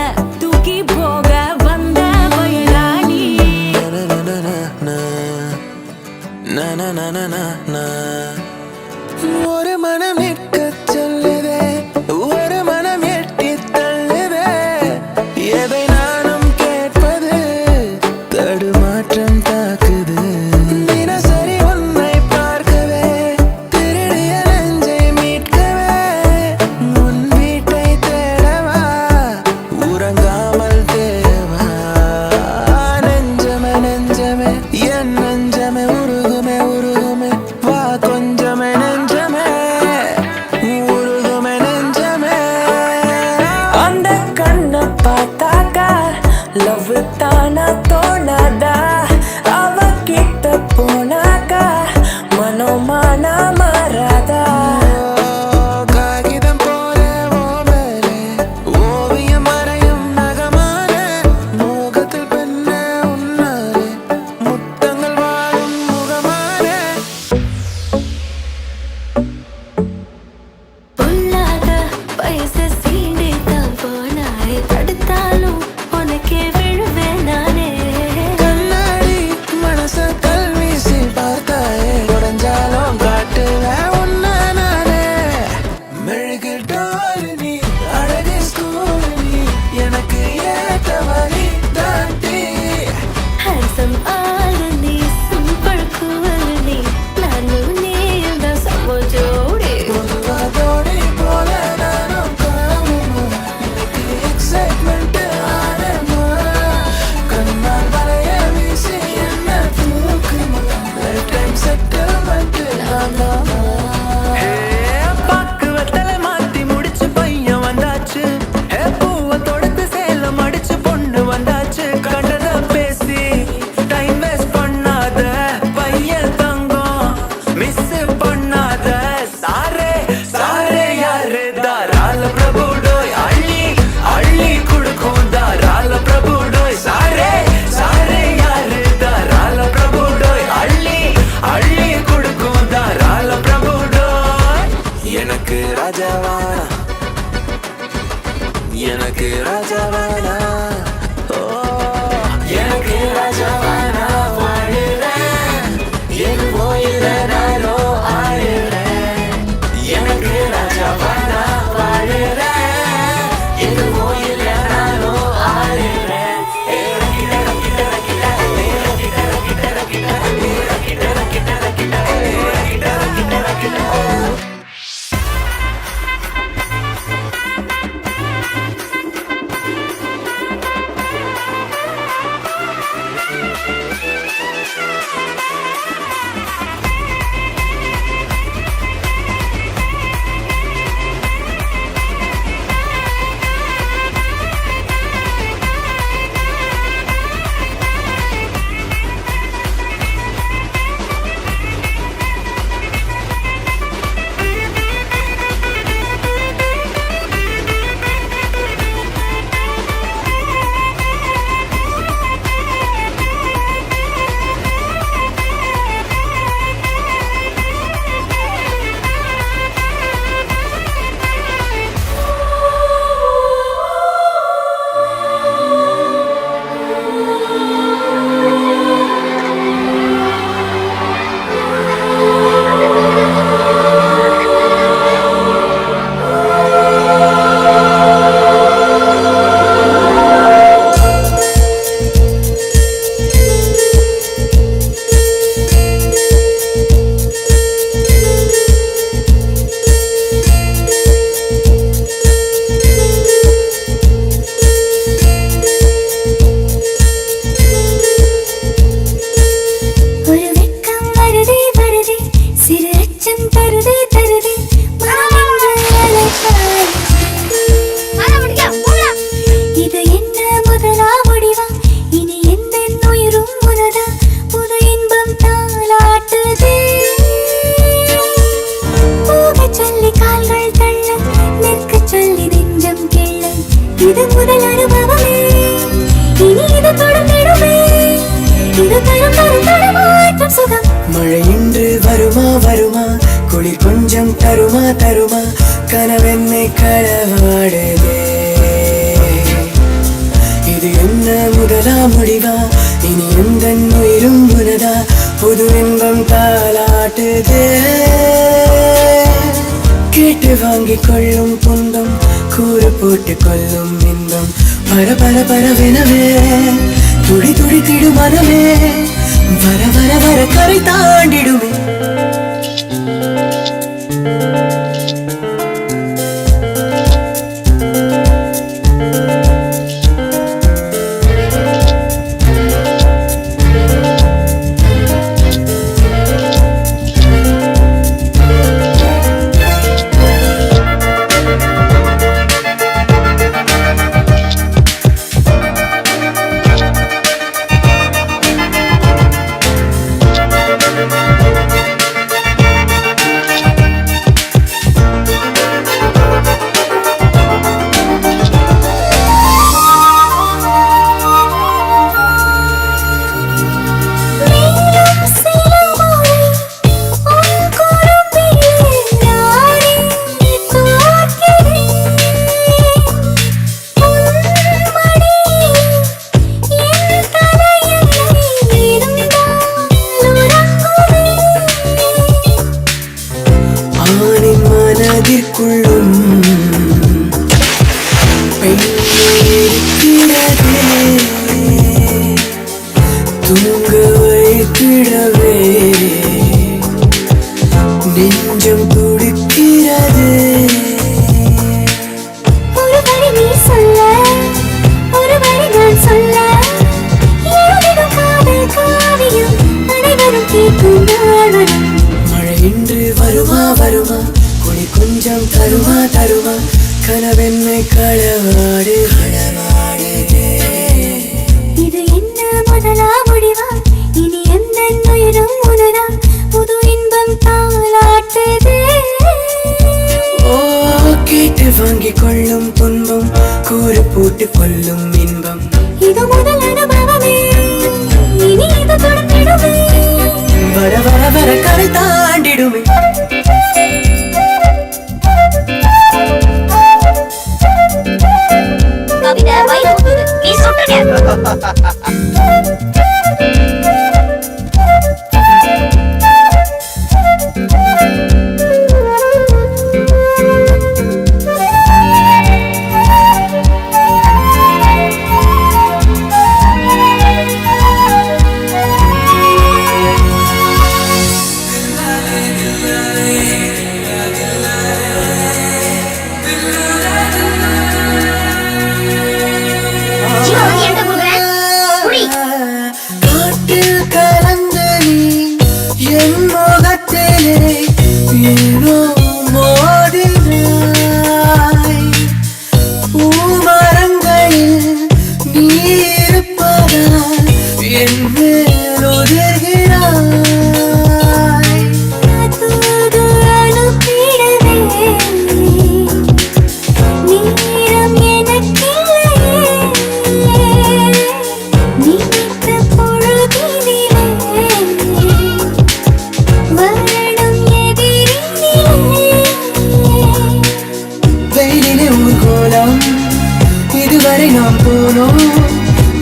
தூக்கி போக வந்த பயலாணி. ஒரு மனம் நிற்கச் சொல்லுதே, ஒரு மனம் எட்டித் தள்ளுதே, எதை நானும் கேட்பது தடுமாற்றம் தாக்குது. தினசரி உன்னை பார்க்கவே, திருடிய நெஞ்சை மீட்கவே, உன் வீட்டை தேடவா, உறங்காமல் தேவா. நெஞ்சமே நெஞ்சமே என் நெஞ்சமே உருகுமே உருகுமே, வா கொஞ்சமே நெஞ்சமே உருகுமே நெஞ்சமே. அந்த கண்ணை பார்த்தாக்கா லவ் தானா தோணாதா? அவ கிட்ட போனாக்கா மனோமானா மாறாதா? காகிதம் போல ஓ மேலே ஓவியம் மறையும் நகமான மோகத்தில் பெண்ண உன்னாலே முத்தங்கள் வாழும் முகமான. பொல்லாத வயசு சீண்டி தான் போனாய், தடுத்தாலும் உனக்கே விழுவேன் நானே. கண்ணாடி மனச கல்வீசி பார்த்தாயே, உடஞ்சாலும் காட்டுவேன் உன்னை நானே. மெழுகு டோலு நீ, அழகு ஸ்கூலு நீ, எனக்கு ஏத்த வழி தாண்டி. Handsome ஆளு நீ, simple cool நீ, நானும் நீயும் தான் சம ஜோடி. பொதுவாதோடி போல நானும் காணுமா, எனக்கு excitement ஆனமா, கண்ணால் வளைய வீசி என்ன தூக்குமா, lifetime settlement நான்தாமா. பக்குவத்தல மாத்தி முடிச்சு பையன் வந்தாச்சு, பூவை தொடுத்து சேலம் அடிச்சு பொண்ணு வந்தாச்சு. கண்டத பேசி டைம் வேஸ்ட் பண்ணாத பையன் தங்கம், மிஸ் பண்ணாத. சாரே சாரே யாரு தாராள பிரபு டோய், அள்ளி அள்ளி குடுக்கும் தாராள பிரபு டோய். சாரே சாரே யாரு தாராள பிரபு டோய், அள்ளி அள்ளி குடுக்கும் தாராள பிரபு டோய். எனக்கு ராஜாவானா, எனக்கு ராஜாவானா, ஓ எனக்கு ராஜாவானா, வாழுறேன் என் கோயில நானோ ஆளுறேன். எனக்கு ராஜாவானா, வாழுறேன் என் கோயில நானோ ஆளுறேன். மழை இன்று வருமா வருமா, குளிர் கொஞ்சம் தருமா தருமா, கனவென்னை களவாடுதே. இது என்ன முதலா முடிவா, இனி எந்த உயிரும் உனதா, புது இன்பம் தாலாட்டுதே. கேட்டு வாங்கிக் கொள்ளும் துன்பம், கூறு போட்டு கொள்ளும் இன்பம், பர பர பரவெனவே துடி துடித்திடும் மனமே, வர வர வர கரை தாண்டிடுமே. மனதிற்குள்ளும் தூங்க வைத்திடவே நெஞ்சம் துடிக்கிறது. ஒரு வரி நீ சொல்ல, ஒரு வரி நான் சொல்ல, எழுதிடும் காதல் காவியம் அனைவரும் கேட்கும் நாள் வரும். மழை இன்று வருமா வருமா, குளிர் கொஞ்சம் தருமா தருமா, கனவென்னை களவாடு களவாடுதே. இது என்ன முதலா முடிவா, இனி எந்த உயிரும் உனதா, புது இன்பம் தாலாட்டுதே. ஓ கேட்டு வாங்கிக் கொள்ளும் துன்பம், கூறு போட்டு கொள்ளும் இன்பம், இது முதல் அனுபவமே, இனி இது தொடர்ந்திடுமே. வர வர வர கரை தாண்டிடுமே. கவிதை வைரமுத்து நீ சொல்லுங்க. காட்டில் கலந்த நீ என் முகத்திலே ஏனோ மோதினாய். பூமரங்களில் நீ இருப்பதால் என் மேல் உதிர்கிறாய். தூது அனுப்பிடவே நேரம் எனக்கில்லையே, நினைத்த பொழுதினிலே வருடம் எதிரினிலே. வெயிலிலே ஊர்கோலம் இதுவரை நாம் போனோம்,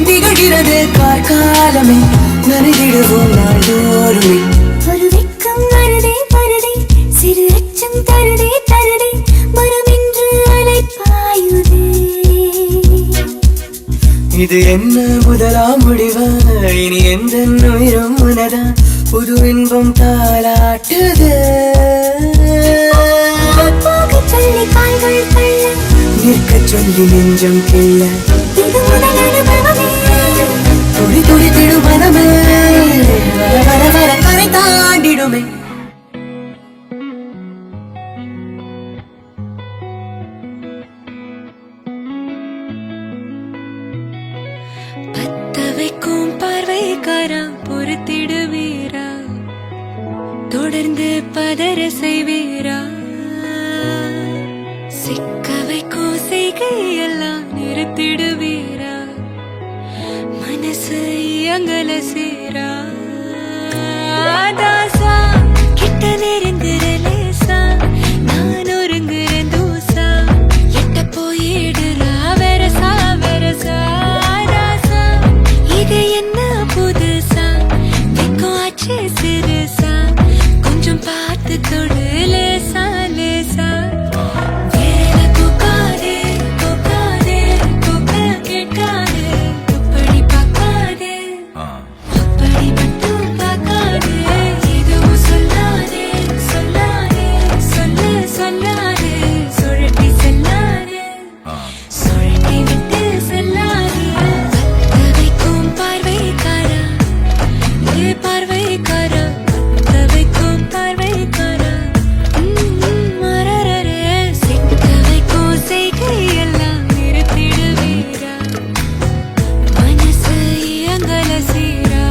நிகழ்கிறது கார்காலமே, நனைதிடுவோம் நாள்தோறுமே. ஒரு வெட்கம் வருதே வருதே, சிறு அச்சம் தருதே தருதே, மரமென்று அலைப்பாயுதே. இது என்ன முதலாம் முடிவா, இனி எந்த உயிரும் உனதா, புது இன்பம் தாலாட்டுது. போகச் சொல்லி கால்கள் தள்ள, நிற்கச் சொல்லி நெஞ்சம் கிள்ள, இது முதல் அனுபவமே. துடி துடி திடும் மனமே, வர வர வர கரை தாண்டிடுமே. பத்த வைக்கும் பார்வைக்காரா பொறுத்திடுவீரா, தொடர்ந்து பதற செய்வீரா, சிக்க வைக்கும் செய்கையெல்லாம் நிறுத்திடுவீரா, மனசு இயங்கல சேரா. தாசா கிட்ட நெருங்குற லேசா நான் ஒருங்குறேன் தூசா எட்ட போயிடுறா வெரசா வெரசா தாசா இது என்ன புதுசா வெக்கம் ஆச்சு சிறுசா கொஞ்சம் பார்த்து தொடு லேசா லேசா வேற போகாதே போகாதே போக கேட்காதே இப்படி பார்க்காதே அப்படி மட்டும் பார்க்காதே எதுவும் சொல்லாதே சொல்லாதே சொல்லு சொல்லாதே சுழட்டி செல்லாதே சுழட்டி விட்டு செல்லாதே பத்த வைக்கும் பார்வைக்காரா ஏ பார்வைக்காரா பத்த வைக்கும் பார்வைக்காரா மரரரே சிக்க வைக்கும் செய்கையெல்லாம் நிறுத்திடுவீரா மனசு இயங்கல சீரா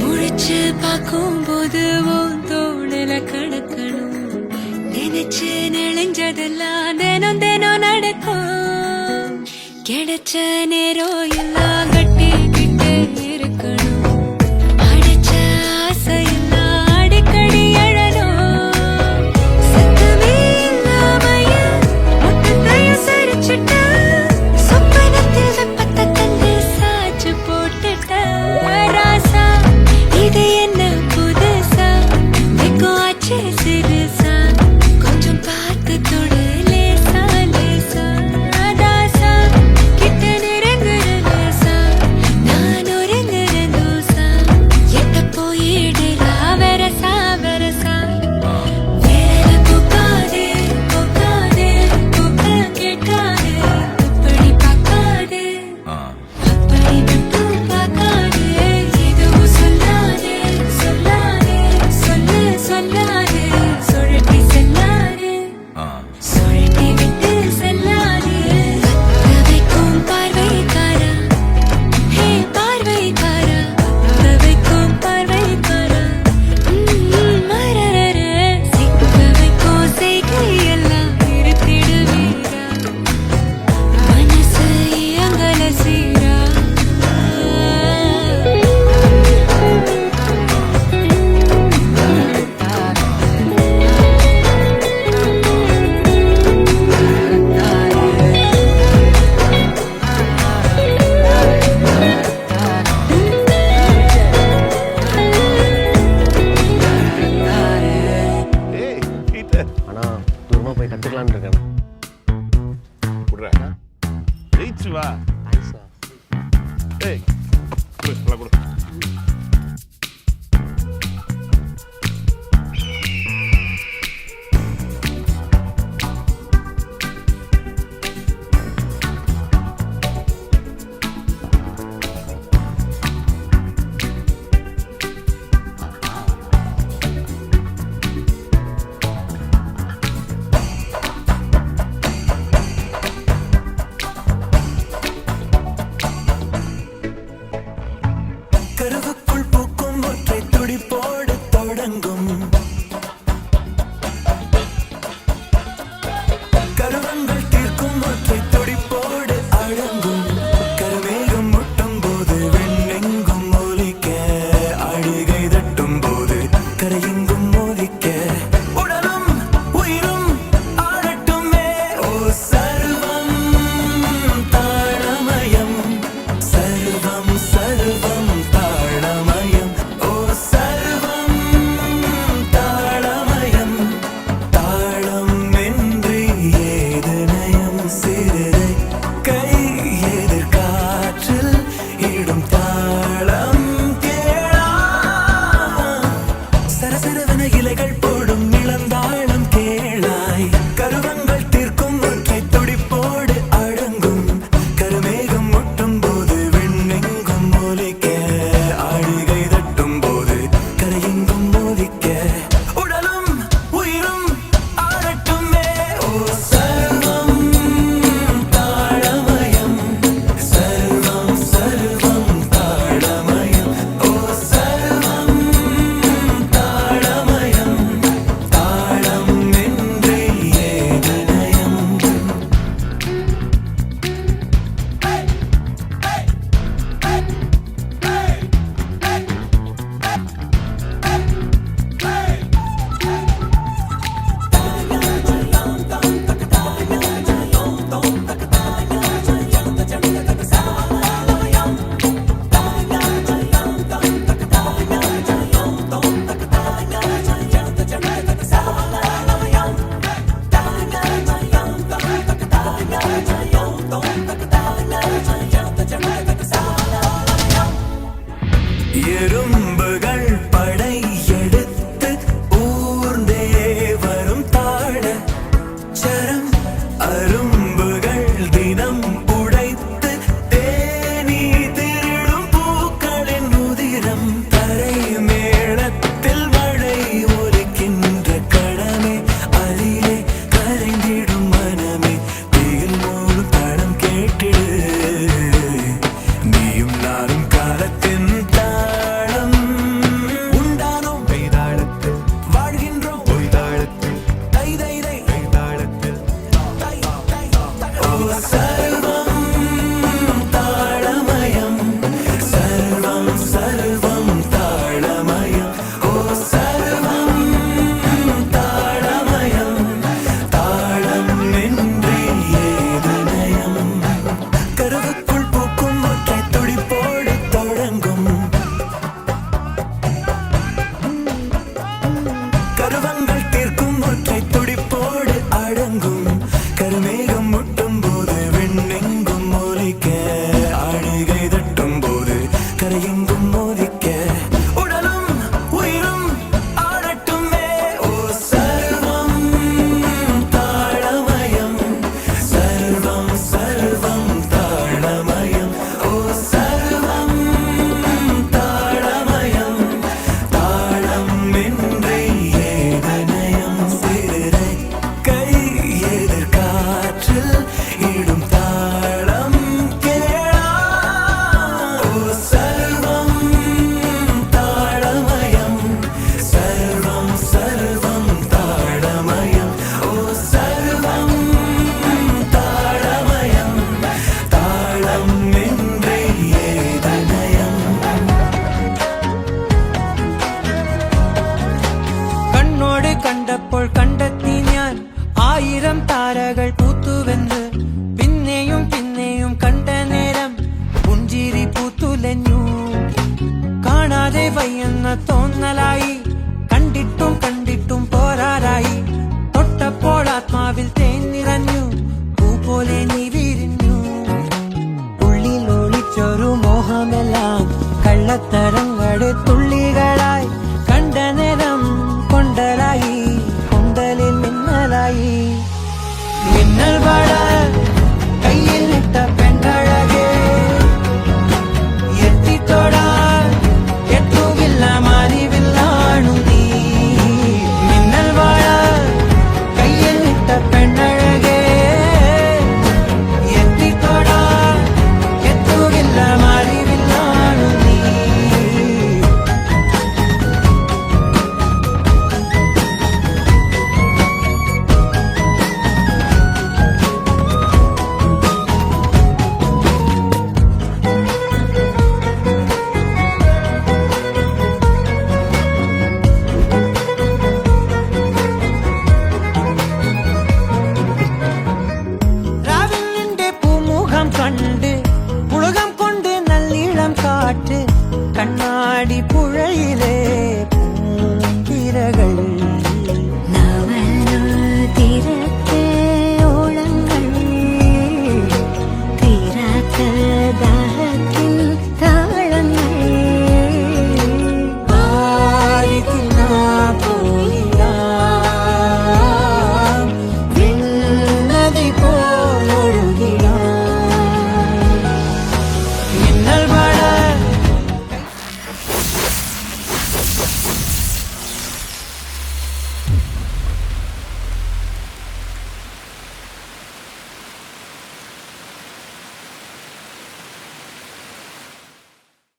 முழிச்சு பார்க்கும்போது உன் தோளில கடக்கணும் நினைச்சு நெளிஞ்சதெல்லாம் தினம் தினம் நடக்கும் கிடைச்ச நேரம் எல்லாம் கட்டிக்கிட்டே இருக்கணும் அடிச்ச ஆசையெல்லாம் அடிக்கடி எழணும் சத்தமே இல்லாமைய முட்டத்தையும் சரிச்சுட்ட சொப்பனத்தில் வெப்பத்தை தந்து சாச்சு போட்டுட்ட ராசா இது என்ன புதுசா வெக்கம் ஆச்சு சிறுசா கொஞ்சம் பார்த்து தொடு லேசா லேசா தாசா கிட்ட நெருங்குற லேசா நான் ஒருங்குற தூசா எட்ட போயிடுறா வெரசா வெரசா வேற போகாதே போகாதே போக கேட்காதே இப்படி பார்க்காதே அப்படி மட்டும் பார்க்காதே எதுவும் சொல்லாதே சொல்லாதே சொல்லு சொல்லாதே சுழட்டி செல்லாதே சுழட்டி விட்டு செல்லாதே பத்த வைக்கும் பார்வைக்காரா ஹே பார்வைக்காரா பத்த வைக்கும் பார்வைக்காரா மரரரே சிக்க வைக்கும் செய்கையெல்லாம் நிறுத்திடுவீரா மனசு இயங்கல சீரா ஆனா தூரமா போய் கத்துக்கலான்னு இருக்கேன் விடுறா ஜெயிச்சு வா ஏய் கொடு, நல்லா கொடு. கருவுக்குள் பூக்கும் ஒற்றை துடிப்போடு தொடங்கும் கருவங்கள் தீர்க்கும் ஒற்றை துடிப்போடு அடங்கும் கருமேகம் முட்டும் போது வெண்ணெங்கும் ஒலிக்க அழுகை தட்டும் போது கரையெங்கும் மோதிக்க உடலும் உயிரும் ஆடட்டுமே ஓ சர்வம் தாளமயம் சர்வம் சர்வம் தாளமயம் ஓ சர்வம் தாளமயம் தாளம் என்று ஏது நயம் சிறிதை கை எதிர்காற்றில் இடும் தாளம் கேளா சரசரவன இலைகள் போடும் இளந்தாளம் கேளாய் கருவங்கள் தீர்க்கும் ஒற்றை துடிப்போடு அடங்கும் கருமேகம் முட்டும் போது வெண்ணெங்கும் ஒலிக்க அழுகை தட்டும் போது கரையெங்கும் மோதிக்க உடலும் உயிரும் ஆடட்டுமே ஓ சர்வம் தாளமயம் വയ്യെന്ന തോന്നലായി കണ്ടിട്ടും കണ്ടിട്ടും പോരാറായി തൊട്ടപ്പോൾ ആത്മാവിൽ തേൻ നിറഞ്ഞു പൂ പോലെ നീ വിരിഞ്ഞു ഉള്ളിൽ ഒളിച്ചൊരു മോഹമെല്ലാം കള്ളത്തരങ്ങളുടെ